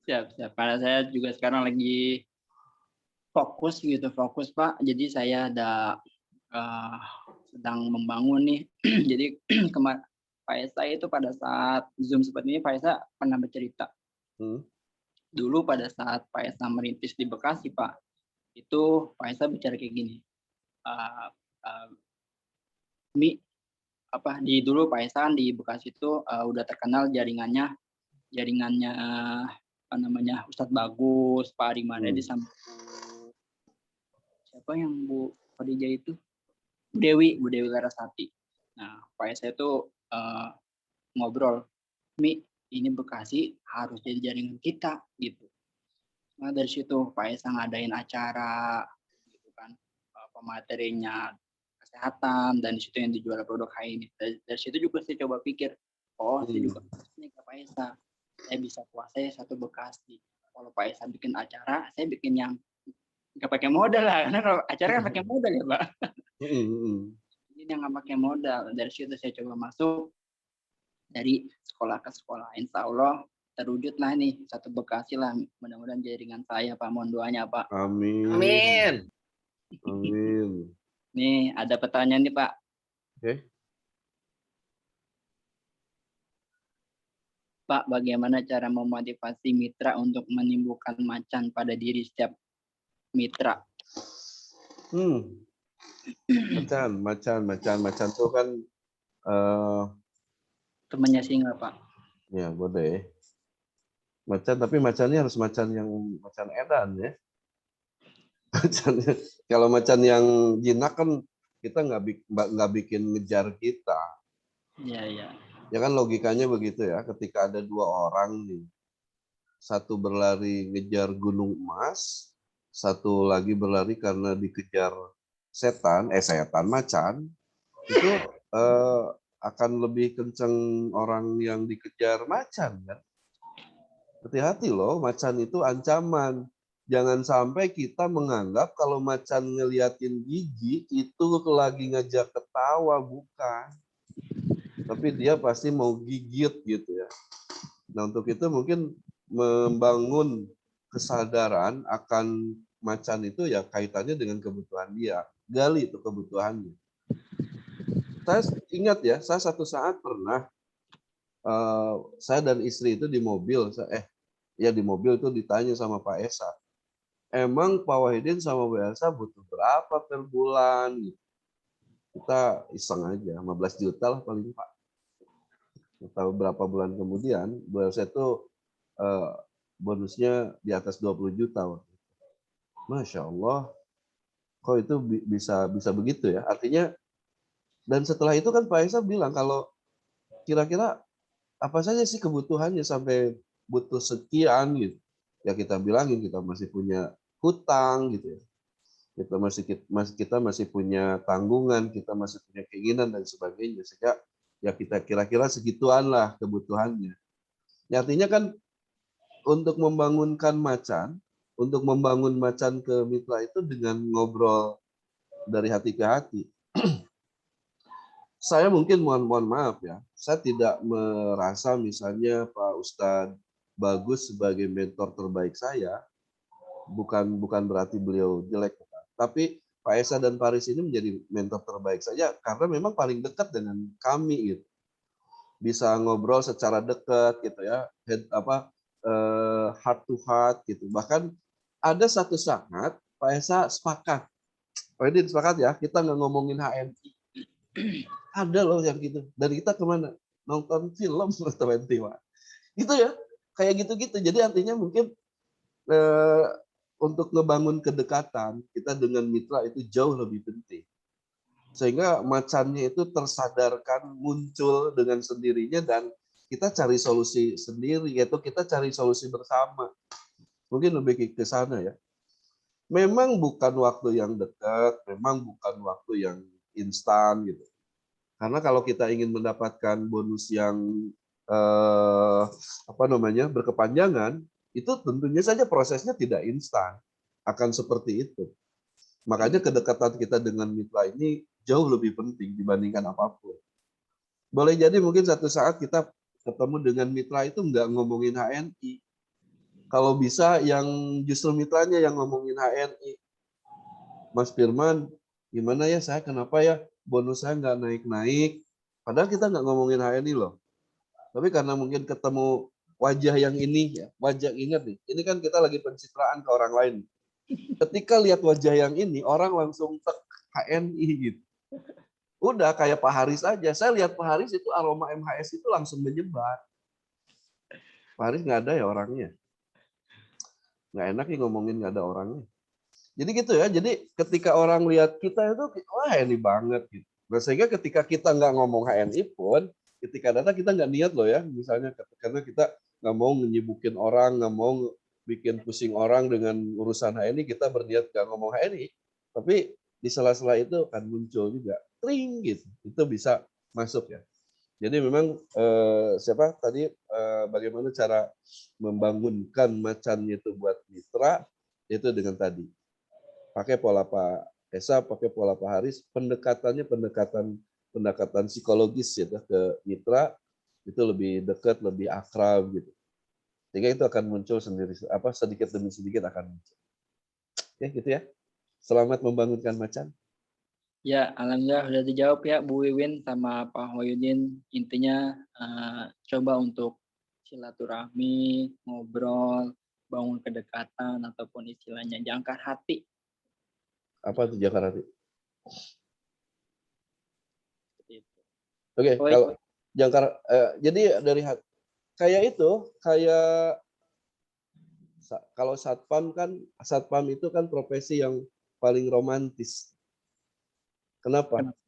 Siap. Karena saya juga sekarang lagi fokus Pak. Jadi saya ada sedang membangun nih. Jadi Pak Esa itu pada saat Zoom seperti ini, Pak Esa pernah bercerita. Dulu pada saat Pak Esa merintis di Bekasi Pak, itu Pak Esa bicara kayak gini. Dulu Pak Esa kan di Bekasi itu udah terkenal jaringannya Ustadz Bagus, Pak Ari Maredi sama siapa yang Bu Khadijah itu? Bu Dewi Larasati. Nah, Pak Esa itu ngobrol, ini Bekasi harus jadi jaringan kita gitu. Nah dari situ Pak Esa ngadain acara gitu kan, pematerinya kesehatan, dan di situ yang dijual produk ini. Dari situ juga saya coba pikir, saya juga nih ke Pak Esa, saya bisa kuasai satu Bekasi. Kalau Pak Esa bikin acara, saya bikin yang nggak pakai modal lah, karena kalau acara kan pakai modal ya Pak. Ini yang nggak pakai modal. Dari situ saya coba masuk dari sekolah ke sekolah. Insya Allah terwujud lah nih satu Bekasi lah, mudah-mudahan jaringan saya Pak, mohon doanya Pak. Amin. Amin. Amin. Nih ada pertanyaan nih Pak. Oke. Pak, bagaimana cara memotivasi mitra untuk menimbulkan macan pada diri setiap mitra? Macan tuh kan Temannya singa Pak. ya boleh. Macan, tapi macannya harus macan yang macan edan ya. Macannya, kalau macan yang jinak kan kita nggak bikin ngejar kita. Iya, iya. Ya kan logikanya begitu ya. Ketika ada dua orang nih, satu berlari ngejar gunung emas, satu lagi berlari karena dikejar setan macan, itu akan lebih kenceng orang yang dikejar macan kan. Hati-hati loh, macan itu ancaman. Jangan sampai kita menganggap kalau macan ngeliatin gigi itu lagi ngajak ketawa, bukan. Tapi dia pasti mau gigit gitu ya. Nah untuk itu mungkin membangun kesadaran akan macan itu ya kaitannya dengan kebutuhan dia. Gali itu kebutuhannya. Saya ingat ya, saya satu saat pernah saya dan istri itu di mobil, di mobil itu ditanya sama Pak Esa, emang Pak Wahidin sama Bu Elsa butuh berapa per bulan? Kita iseng aja, 15 juta lah paling Pak. Tahu berapa bulan kemudian, Bu Elsa itu bonusnya di atas 20 juta. Masya Allah, kok itu bisa begitu ya? Artinya, dan setelah itu kan Pak Esa bilang kalau kira-kira apa saja sih kebutuhannya sampai butuh sekian gitu. Ya kita bilangin kita masih punya hutang gitu ya. Kita masih punya tanggungan, kita masih punya keinginan dan sebagainya. Sehingga ya kita kira-kira segituan lah kebutuhannya. Ya, artinya kan untuk membangun macan ke mitra itu dengan ngobrol dari hati ke hati. Saya mungkin mohon maaf ya, saya tidak merasa misalnya Pak Ustadz Bagus sebagai mentor terbaik saya, bukan berarti beliau jelek, tapi Pak Esa dan Paris ini menjadi mentor terbaik saja karena memang paling dekat dengan kami gitu. Bisa ngobrol secara dekat gitu ya, heart to heart gitu. Bahkan ada satu saat Pak Esa sepakat, Pak Edin sepakat ya, kita nggak ngomongin HMI. Ada loh yang gitu. Dan kita kemana? Nonton film 20. Gitu ya, kayak gitu-gitu. Jadi artinya mungkin untuk ngebangun kedekatan kita dengan mitra itu jauh lebih penting. Sehingga macannya itu tersadarkan, muncul dengan sendirinya, dan kita cari solusi sendiri, yaitu kita cari solusi bersama. Mungkin lebih ke sana ya. Memang bukan waktu yang dekat, memang bukan waktu yang instan gitu. Karena kalau kita ingin mendapatkan bonus yang berkepanjangan, itu tentunya saja prosesnya tidak instan. Akan seperti itu. Makanya kedekatan kita dengan mitra ini jauh lebih penting dibandingkan apapun. Boleh jadi mungkin satu saat kita ketemu dengan mitra itu nggak ngomongin HNI. Kalau bisa yang justru mitranya yang ngomongin HNI. Mas Firman, gimana ya saya kenapa ya bonus saya nggak naik-naik? Padahal kita nggak ngomongin HNI loh. Tapi karena mungkin ketemu wajah yang ini, ya, wajah ingat nih, ini kan kita lagi pencitraan ke orang lain. Ketika lihat wajah yang ini, orang langsung tek HNI gitu. Udah kayak Pak Haris aja. Saya lihat Pak Haris itu aroma MHS itu langsung menyebar. Pak Haris nggak ada ya orangnya. Nggak enak nih ngomongin nggak ada orangnya. Jadi gitu ya. Jadi ketika orang lihat kita itu, wah ini banget gitu. Nah, sehingga ketika kita nggak ngomong HNI pun, ketika datang kita nggak niat loh ya. Misalnya karena kita nggak mau menyibukin orang, nggak mau bikin pusing orang dengan urusan HNI, kita berniat nggak ngomong HNI. Tapi di sela-sela itu akan muncul juga, tring gitu. Itu bisa masuk ya. Jadi memang siapa tadi bagaimana cara membangunkan macannya itu buat mitra, itu dengan tadi pakai pola Pak Esa, pakai pola Pak Haris, pendekatannya pendekatan psikologis ya ke mitra itu lebih dekat, lebih akrab gitu. Sehingga itu akan muncul sendiri, sedikit demi sedikit akan muncul. Oke, gitu ya. Selamat membangunkan macan. Ya, alhamdulillah sudah dijawab ya Bu Wiwin sama Pak Hoyudin. Intinya coba untuk silaturahmi, ngobrol, bangun kedekatan ataupun istilahnya jangkar hati. Apa itu Jakarta? Seperti itu. Oke, Oh, kalau jangkar, jadi dari kayak kalau satpam itu kan profesi yang paling romantis. Kenapa? Kenapa?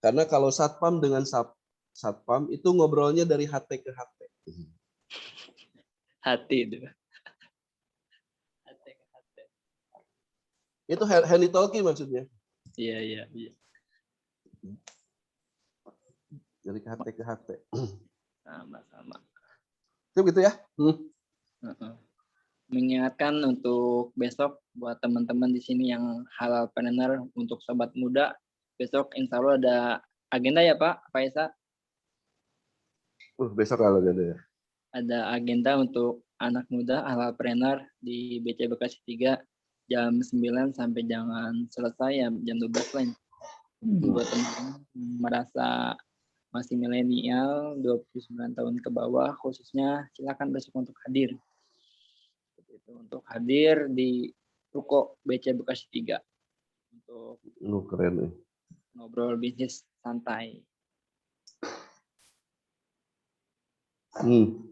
Karena kalau satpam dengan satpam itu ngobrolnya dari hati ke hati. Hati itu. Hati ke hati. Itu handy talkie maksudnya. Iya. Dari hati ke hati. Sama-sama. Itu gitu ya. Mengingatkan untuk besok buat teman-teman di sini yang halal planner untuk sobat muda, besok insya Allah ada agenda ya Pak Faisa? Besok kalau ada ya. Ada agenda untuk anak muda halal planner di BC Bekasi 3 jam 9 sampai jangan selesai ya jam 12 lah. Buat teman-teman merasa masih milenial 29 tahun ke bawah khususnya silakan besok untuk hadir. Untuk hadir di Ruko BC Bekasi 3 untuk Keren nih. ngobrol bisnis santai.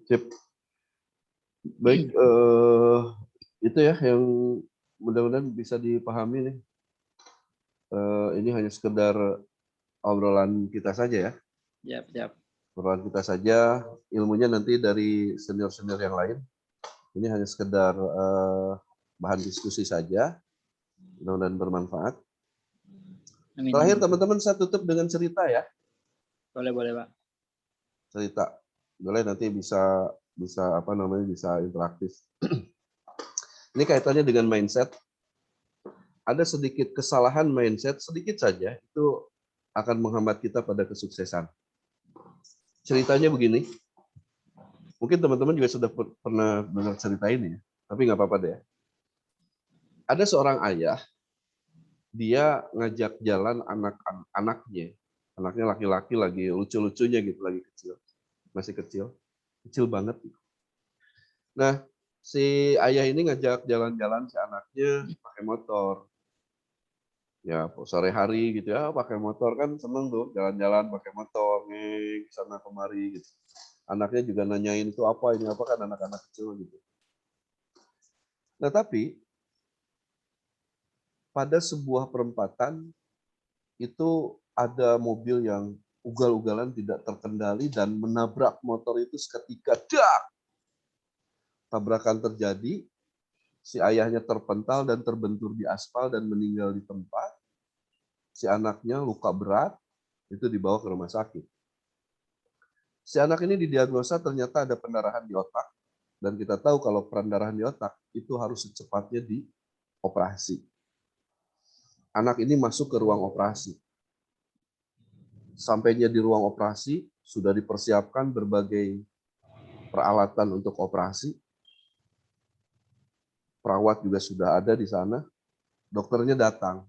Sip. Baik, itu ya yang mudah-mudahan bisa dipahami nih. Ini hanya sekedar obrolan kita saja ya. Siap. Obrolan kita saja, ilmunya nanti dari senior-senior yang lain. Ini hanya sekedar bahan diskusi saja. Mudah-mudahan bermanfaat. Amin. Terakhir teman-teman saya tutup dengan cerita ya. Boleh Pak. Cerita. Boleh nanti bisa interaktif. Ini kaitannya dengan mindset. Ada sedikit kesalahan mindset, sedikit saja, itu akan menghambat kita pada kesuksesan. Ceritanya begini, mungkin teman-teman juga sudah pernah dengar cerita ini, tapi nggak apa-apa deh. Ada seorang ayah, dia ngajak jalan anaknya laki-laki lagi lucu-lucunya gitu, lagi kecil, masih kecil banget. Nah, si ayah ini ngajak jalan-jalan si anaknya pakai motor. Ya sore hari gitu ya, pakai motor kan seneng tuh, jalan-jalan pakai motor nih sana kemari gitu. Anaknya juga nanyain itu apa, ini apa, kan anak-anak kecil gitu. Nah tapi pada sebuah perempatan itu ada mobil yang ugal-ugalan tidak terkendali dan menabrak motor itu seketika. Dak! Tabrakan terjadi, si ayahnya terpental dan terbentur di aspal dan meninggal di tempat. Si anaknya luka berat, itu dibawa ke rumah sakit. Si anak ini didiagnosa ternyata ada pendarahan di otak, dan kita tahu kalau pendarahan di otak itu harus secepatnya dioperasi. Anak ini masuk ke ruang operasi. Sampainya di ruang operasi, sudah dipersiapkan berbagai peralatan untuk operasi. Perawat juga sudah ada di sana. Dokternya datang.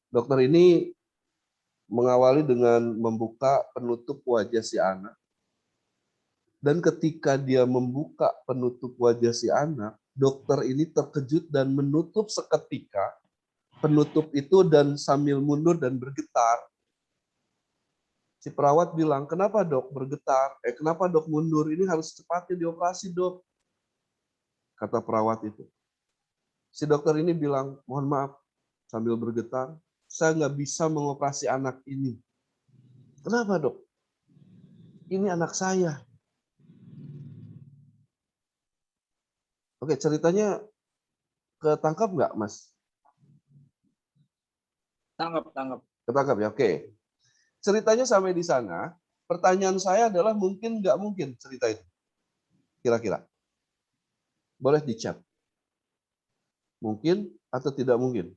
Dokter ini mengawali dengan membuka penutup wajah si anak. Dan ketika dia membuka penutup wajah si anak, dokter ini terkejut dan menutup seketika penutup itu dan sambil mundur dan bergetar. Si perawat bilang, kenapa dok bergetar? Kenapa dok mundur? Ini harus cepatnya dioperasi dok. Kata perawat itu. Si dokter ini bilang, mohon maaf, sambil bergetar, saya nggak bisa mengoperasi anak ini. Kenapa dok? Ini anak saya. Oke, ceritanya ketangkap nggak, Mas? Tangkap. Ketangkap ya, oke. Ceritanya sampai di sana, pertanyaan saya adalah mungkin nggak mungkin cerita itu? Kira-kira. Boleh di-chat. Mungkin atau tidak mungkin?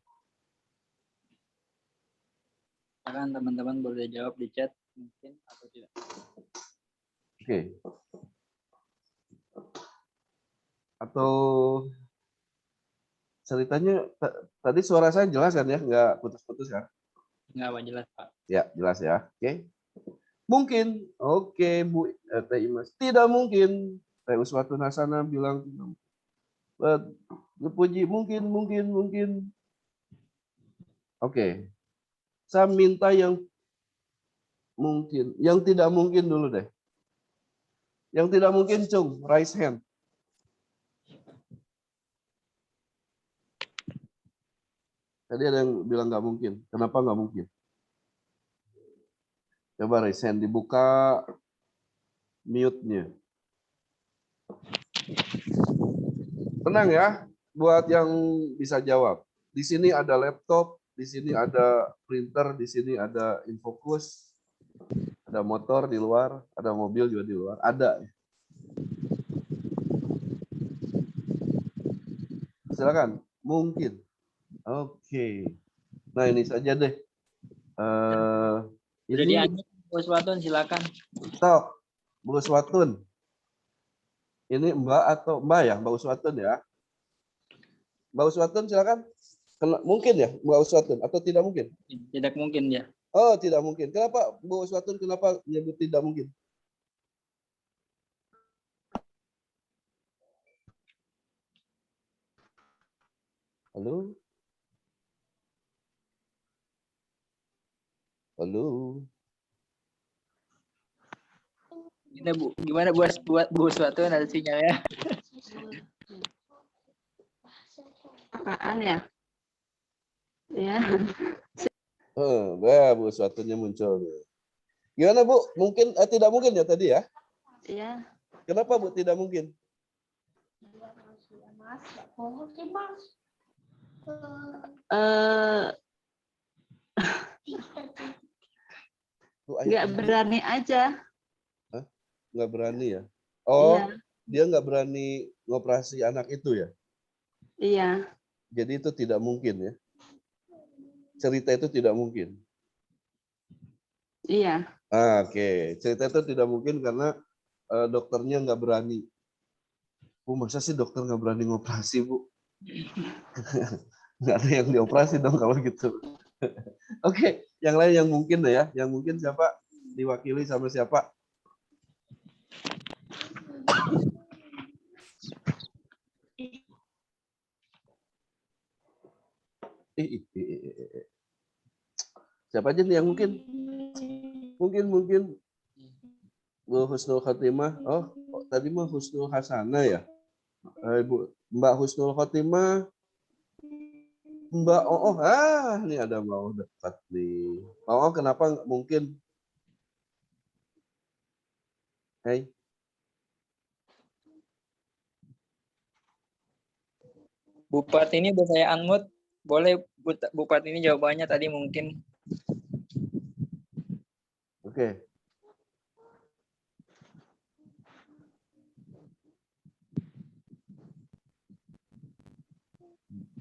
Silakan teman-teman boleh jawab di chat mungkin atau tidak. Oke. Atau ceritanya tadi suara saya jelas kan ya, nggak putus-putus kan? Nggak Pak, jelas Pak. Ya, jelas ya. Oke. Mungkin. Oke, Bu Teh Imas. Tidak mungkin. Teh Uswatun Hasanah bilang Puji mungkin. Oke. Saya minta yang mungkin, yang tidak mungkin dulu deh. Yang tidak mungkin, Cung, raise hand. Tadi ada yang bilang nggak mungkin. Kenapa nggak mungkin? Coba raise hand, dibuka mute-nya. Tenang ya, buat yang bisa jawab. Di sini ada laptop, di sini ada printer, di sini ada infocus, ada motor di luar, ada mobil juga di luar, ada. Silakan, mungkin. Oke. Nah ini saja deh. Udah Ini dianjur Bu Uswatun, silakan. Tok, Bu Uswatun. Ini Mbak atau Mbak ya, Mbak Uswatun ya. Mbak Uswatun silakan. Mungkin ya Mbak Uswatun atau tidak mungkin? Tidak mungkin ya. Oh, tidak mungkin. Kenapa Bu Uswatun kenapa menyebut tidak mungkin? Halo? Halo? Gimana buat Bu Uswatun ada sinyalnya? Apaan ya? Ya, Bu Uswatunnya muncul. Gimana Bu? Mungkin tidak mungkin ya tadi ya? ya. Kenapa Bu tidak mungkin? Bu, Nggak berani aja. Hah? Nggak berani ya? Oh, Iya, dia nggak berani ngoperasi anak itu ya? iya, Jadi itu tidak mungkin ya? Cerita itu tidak mungkin? iya. Oke. Cerita itu tidak mungkin karena dokternya nggak berani. Bu, masa sih dokter nggak berani ngoperasi, Bu? Nggak ada yang dioperasi dong kalau gitu. Oke, yang lain yang mungkin deh ya. Yang mungkin siapa? Diwakili sama siapa? Siapa aja nih yang mungkin? Mungkin Bu Husnul Khotimah. Oh, tadi mah Husnul Hasanah ya. Mbak Husnul Khotimah. Mbak Oh, ini ada mau dekat nih. Oh, kenapa mungkin? Hai. Bupati ini udah saya unmute. Boleh Bupati ini jawabannya tadi mungkin. Oke.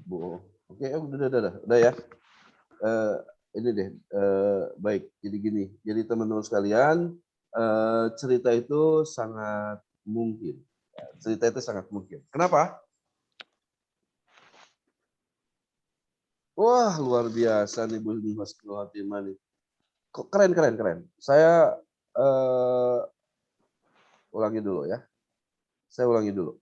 Bu. Oke, udah ya. Ini deh, baik. Jadi gini, jadi teman-teman sekalian, cerita itu sangat mungkin. Cerita itu sangat mungkin. Kenapa? Wah, luar biasa nih Bu Husnul Khotimah nih. Kok keren. Saya ulangi dulu ya. Saya ulangi dulu.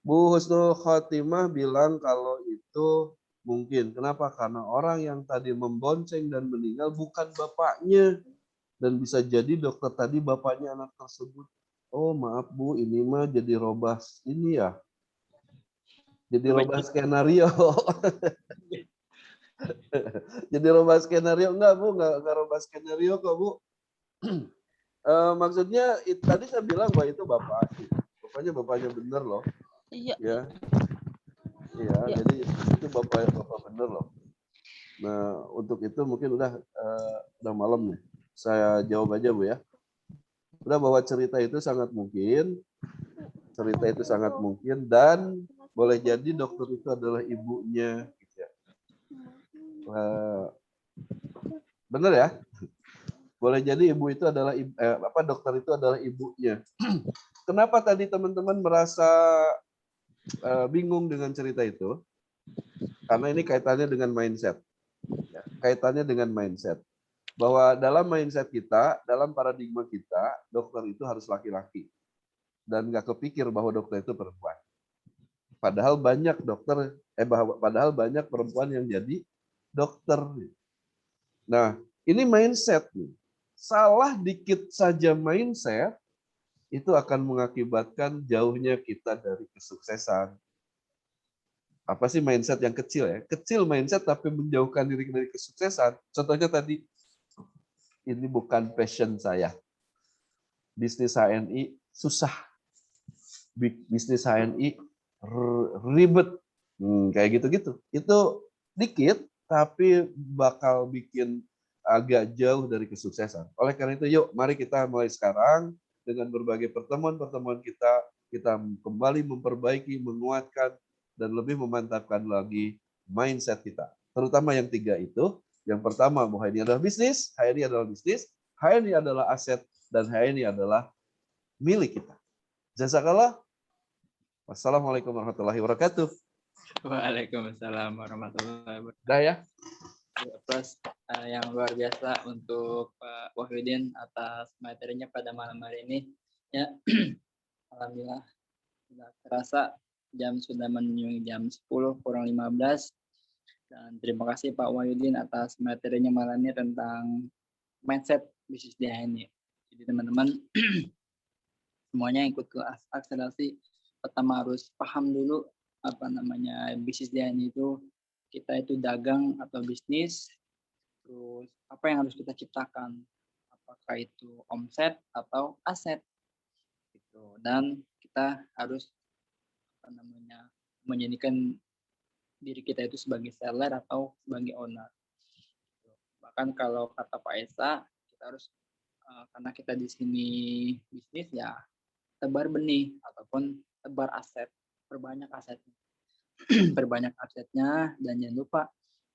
Bu Husnul Khotimah bilang kalau itu mungkin. Kenapa? Karena orang yang tadi membonceng dan meninggal bukan bapaknya. Dan bisa jadi dokter tadi bapaknya anak tersebut. Oh maaf Bu, ini mah jadi robah ini ya. Jadi robah skenario. Jadi robah skenario. Enggak Bu, enggak robah skenario kok Bu. Maksudnya tadi saya bilang bahwa itu bapaknya bener loh. Iya. Ya. Iya, jadi itu bapak bener loh. Nah, untuk itu mungkin udah malam nih. Saya jawab aja Bu ya. Udah bahwa cerita itu sangat mungkin. Cerita itu sangat mungkin dan boleh jadi dokter itu adalah ibunya. Gitu ya. Bener ya? Boleh jadi ibu itu adalah dokter itu adalah ibunya. Kenapa tadi teman-teman merasa bingung dengan cerita itu karena ini kaitannya dengan mindset. Ya, kaitannya dengan mindset. Bahwa dalam mindset kita, dalam paradigma kita, dokter itu harus laki-laki. Dan nggak kepikir bahwa dokter itu perempuan. Padahal banyak dokter, padahal banyak perempuan yang jadi dokter. Nah, ini mindset nih. Salah dikit saja mindset, itu akan mengakibatkan jauhnya kita dari kesuksesan. Apa sih mindset yang kecil ya? Kecil mindset tapi menjauhkan diri dari kesuksesan. Contohnya tadi, ini bukan passion saya. Bisnis HNI susah. Bisnis HNI ribet. Kayak gitu-gitu. Itu dikit tapi bakal bikin agak jauh dari kesuksesan. Oleh karena itu, yuk mari kita mulai sekarang dengan berbagai pertemuan-pertemuan kita kembali memperbaiki, menguatkan, dan lebih memantapkan lagi mindset kita. Terutama yang 3 itu. Yang pertama, bahwa ini adalah bisnis, HNI adalah bisnis, HNI adalah aset, dan HNI adalah milik kita. Jazakallah. Wassalamualaikum warahmatullahi wabarakatuh. Waalaikumsalam warahmatullahi wabarakatuh. Dah ya. Plus yang luar biasa untuk Pak Wahyudin atas materinya pada malam hari ini. Ya, alhamdulillah sudah terasa jam sudah menunjukkan jam 10 kurang 15. Dan terima kasih Pak Wahyudin atas materinya malam ini tentang mindset bisnis dia ini. Jadi teman-teman semuanya ikut ke akselerasi. Pertama harus paham dulu apa namanya bisnis dia ini itu, kita itu dagang atau bisnis, terus apa yang harus kita ciptakan, apakah itu omset atau aset gitu. Dan kita harus apa namanya menjadikan diri kita itu sebagai seller atau sebagai owner. Bahkan kalau kata Pak Esa, kita harus karena kita di sini bisnis ya, tebar benih ataupun tebar aset, perbanyak asetnya. Perbanyak asetnya, dan jangan lupa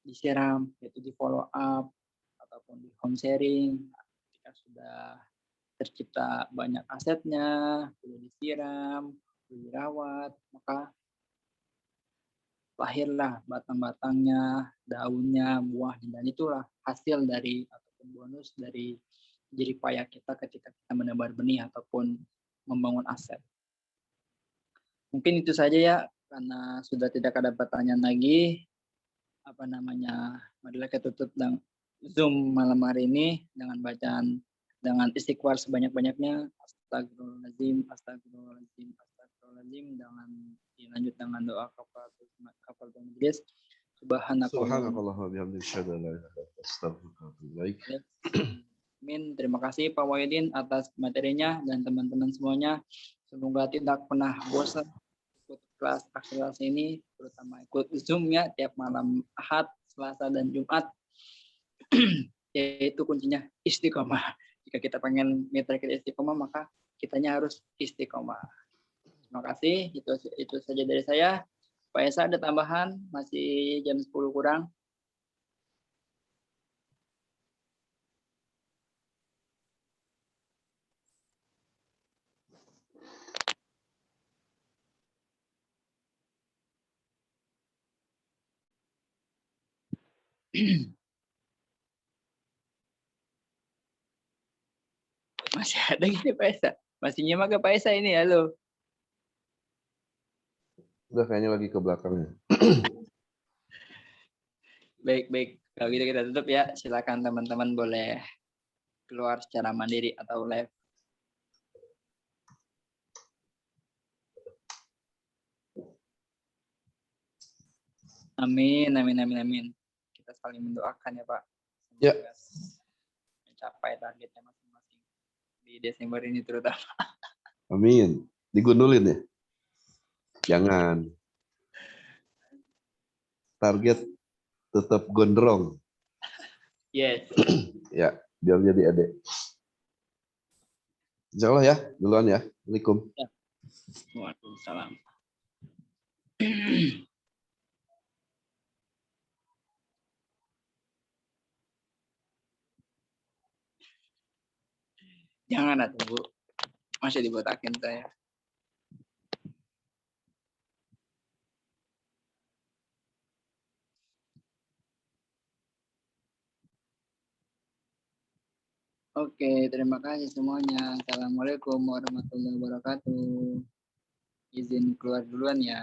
disiram, yaitu di follow up ataupun di home sharing. Ketika sudah tercipta banyak asetnya, sudah disiram, sudah dirawat, maka lahirlah batang-batangnya, daunnya, buahnya, dan itulah hasil dari ataupun bonus dari jerih payah kita ketika kita menebar benih ataupun membangun aset. Mungkin itu saja ya, karena sudah tidak ada pertanyaan lagi. Apa namanya, marilah kita tutup dengan Zoom malam hari ini dengan bacaan, dengan istighfar sebanyak-banyaknya. Astagfirullahaladzim, astagfirullahaladzim, astagfirullahaladzim. Dengan dilanjut dengan doa kafaratul majlis. Subhanakallah. Subhanallah bihamdika. Amin. Terima kasih Pak Wahyudin atas materinya dan teman-teman semuanya. Semoga tidak pernah bosan ikut kelas akselerasi ini, terutama ikut Zoom ya tiap malam Ahad, Selasa, dan Jumat. Yaitu kuncinya istiqomah. Jika kita pengen mitra kita istiqomah, maka kitanya harus istiqomah. Terima kasih. Itu saja dari saya. Pak Esa ada tambahan? Masih jam 10 kurang. Masih ada gitu Pak Esa? Masih nyimak ke Pak Esa ini? Halo. Udah kayaknya lagi ke belakangnya. Baik. Kalau gitu kita tutup ya. Silakan teman-teman boleh keluar secara mandiri atau live. Amin. Kita saling mendoakan ya Pak. Ya. Mencapai targetnya masing-masing di Desember ini terutama. Amin. Digundulin ya? Jangan. Target tetap gondrong. Yes. Ya, biar jadi adik. Insya Allah ya, duluan ya. Assalamualaikum. Ya. Waalaikumsalam. Jangan atuh Bu. Masih dibotakin saya. Oke, terima kasih semuanya. Assalamualaikum warahmatullahi wabarakatuh. Izin keluar duluan ya.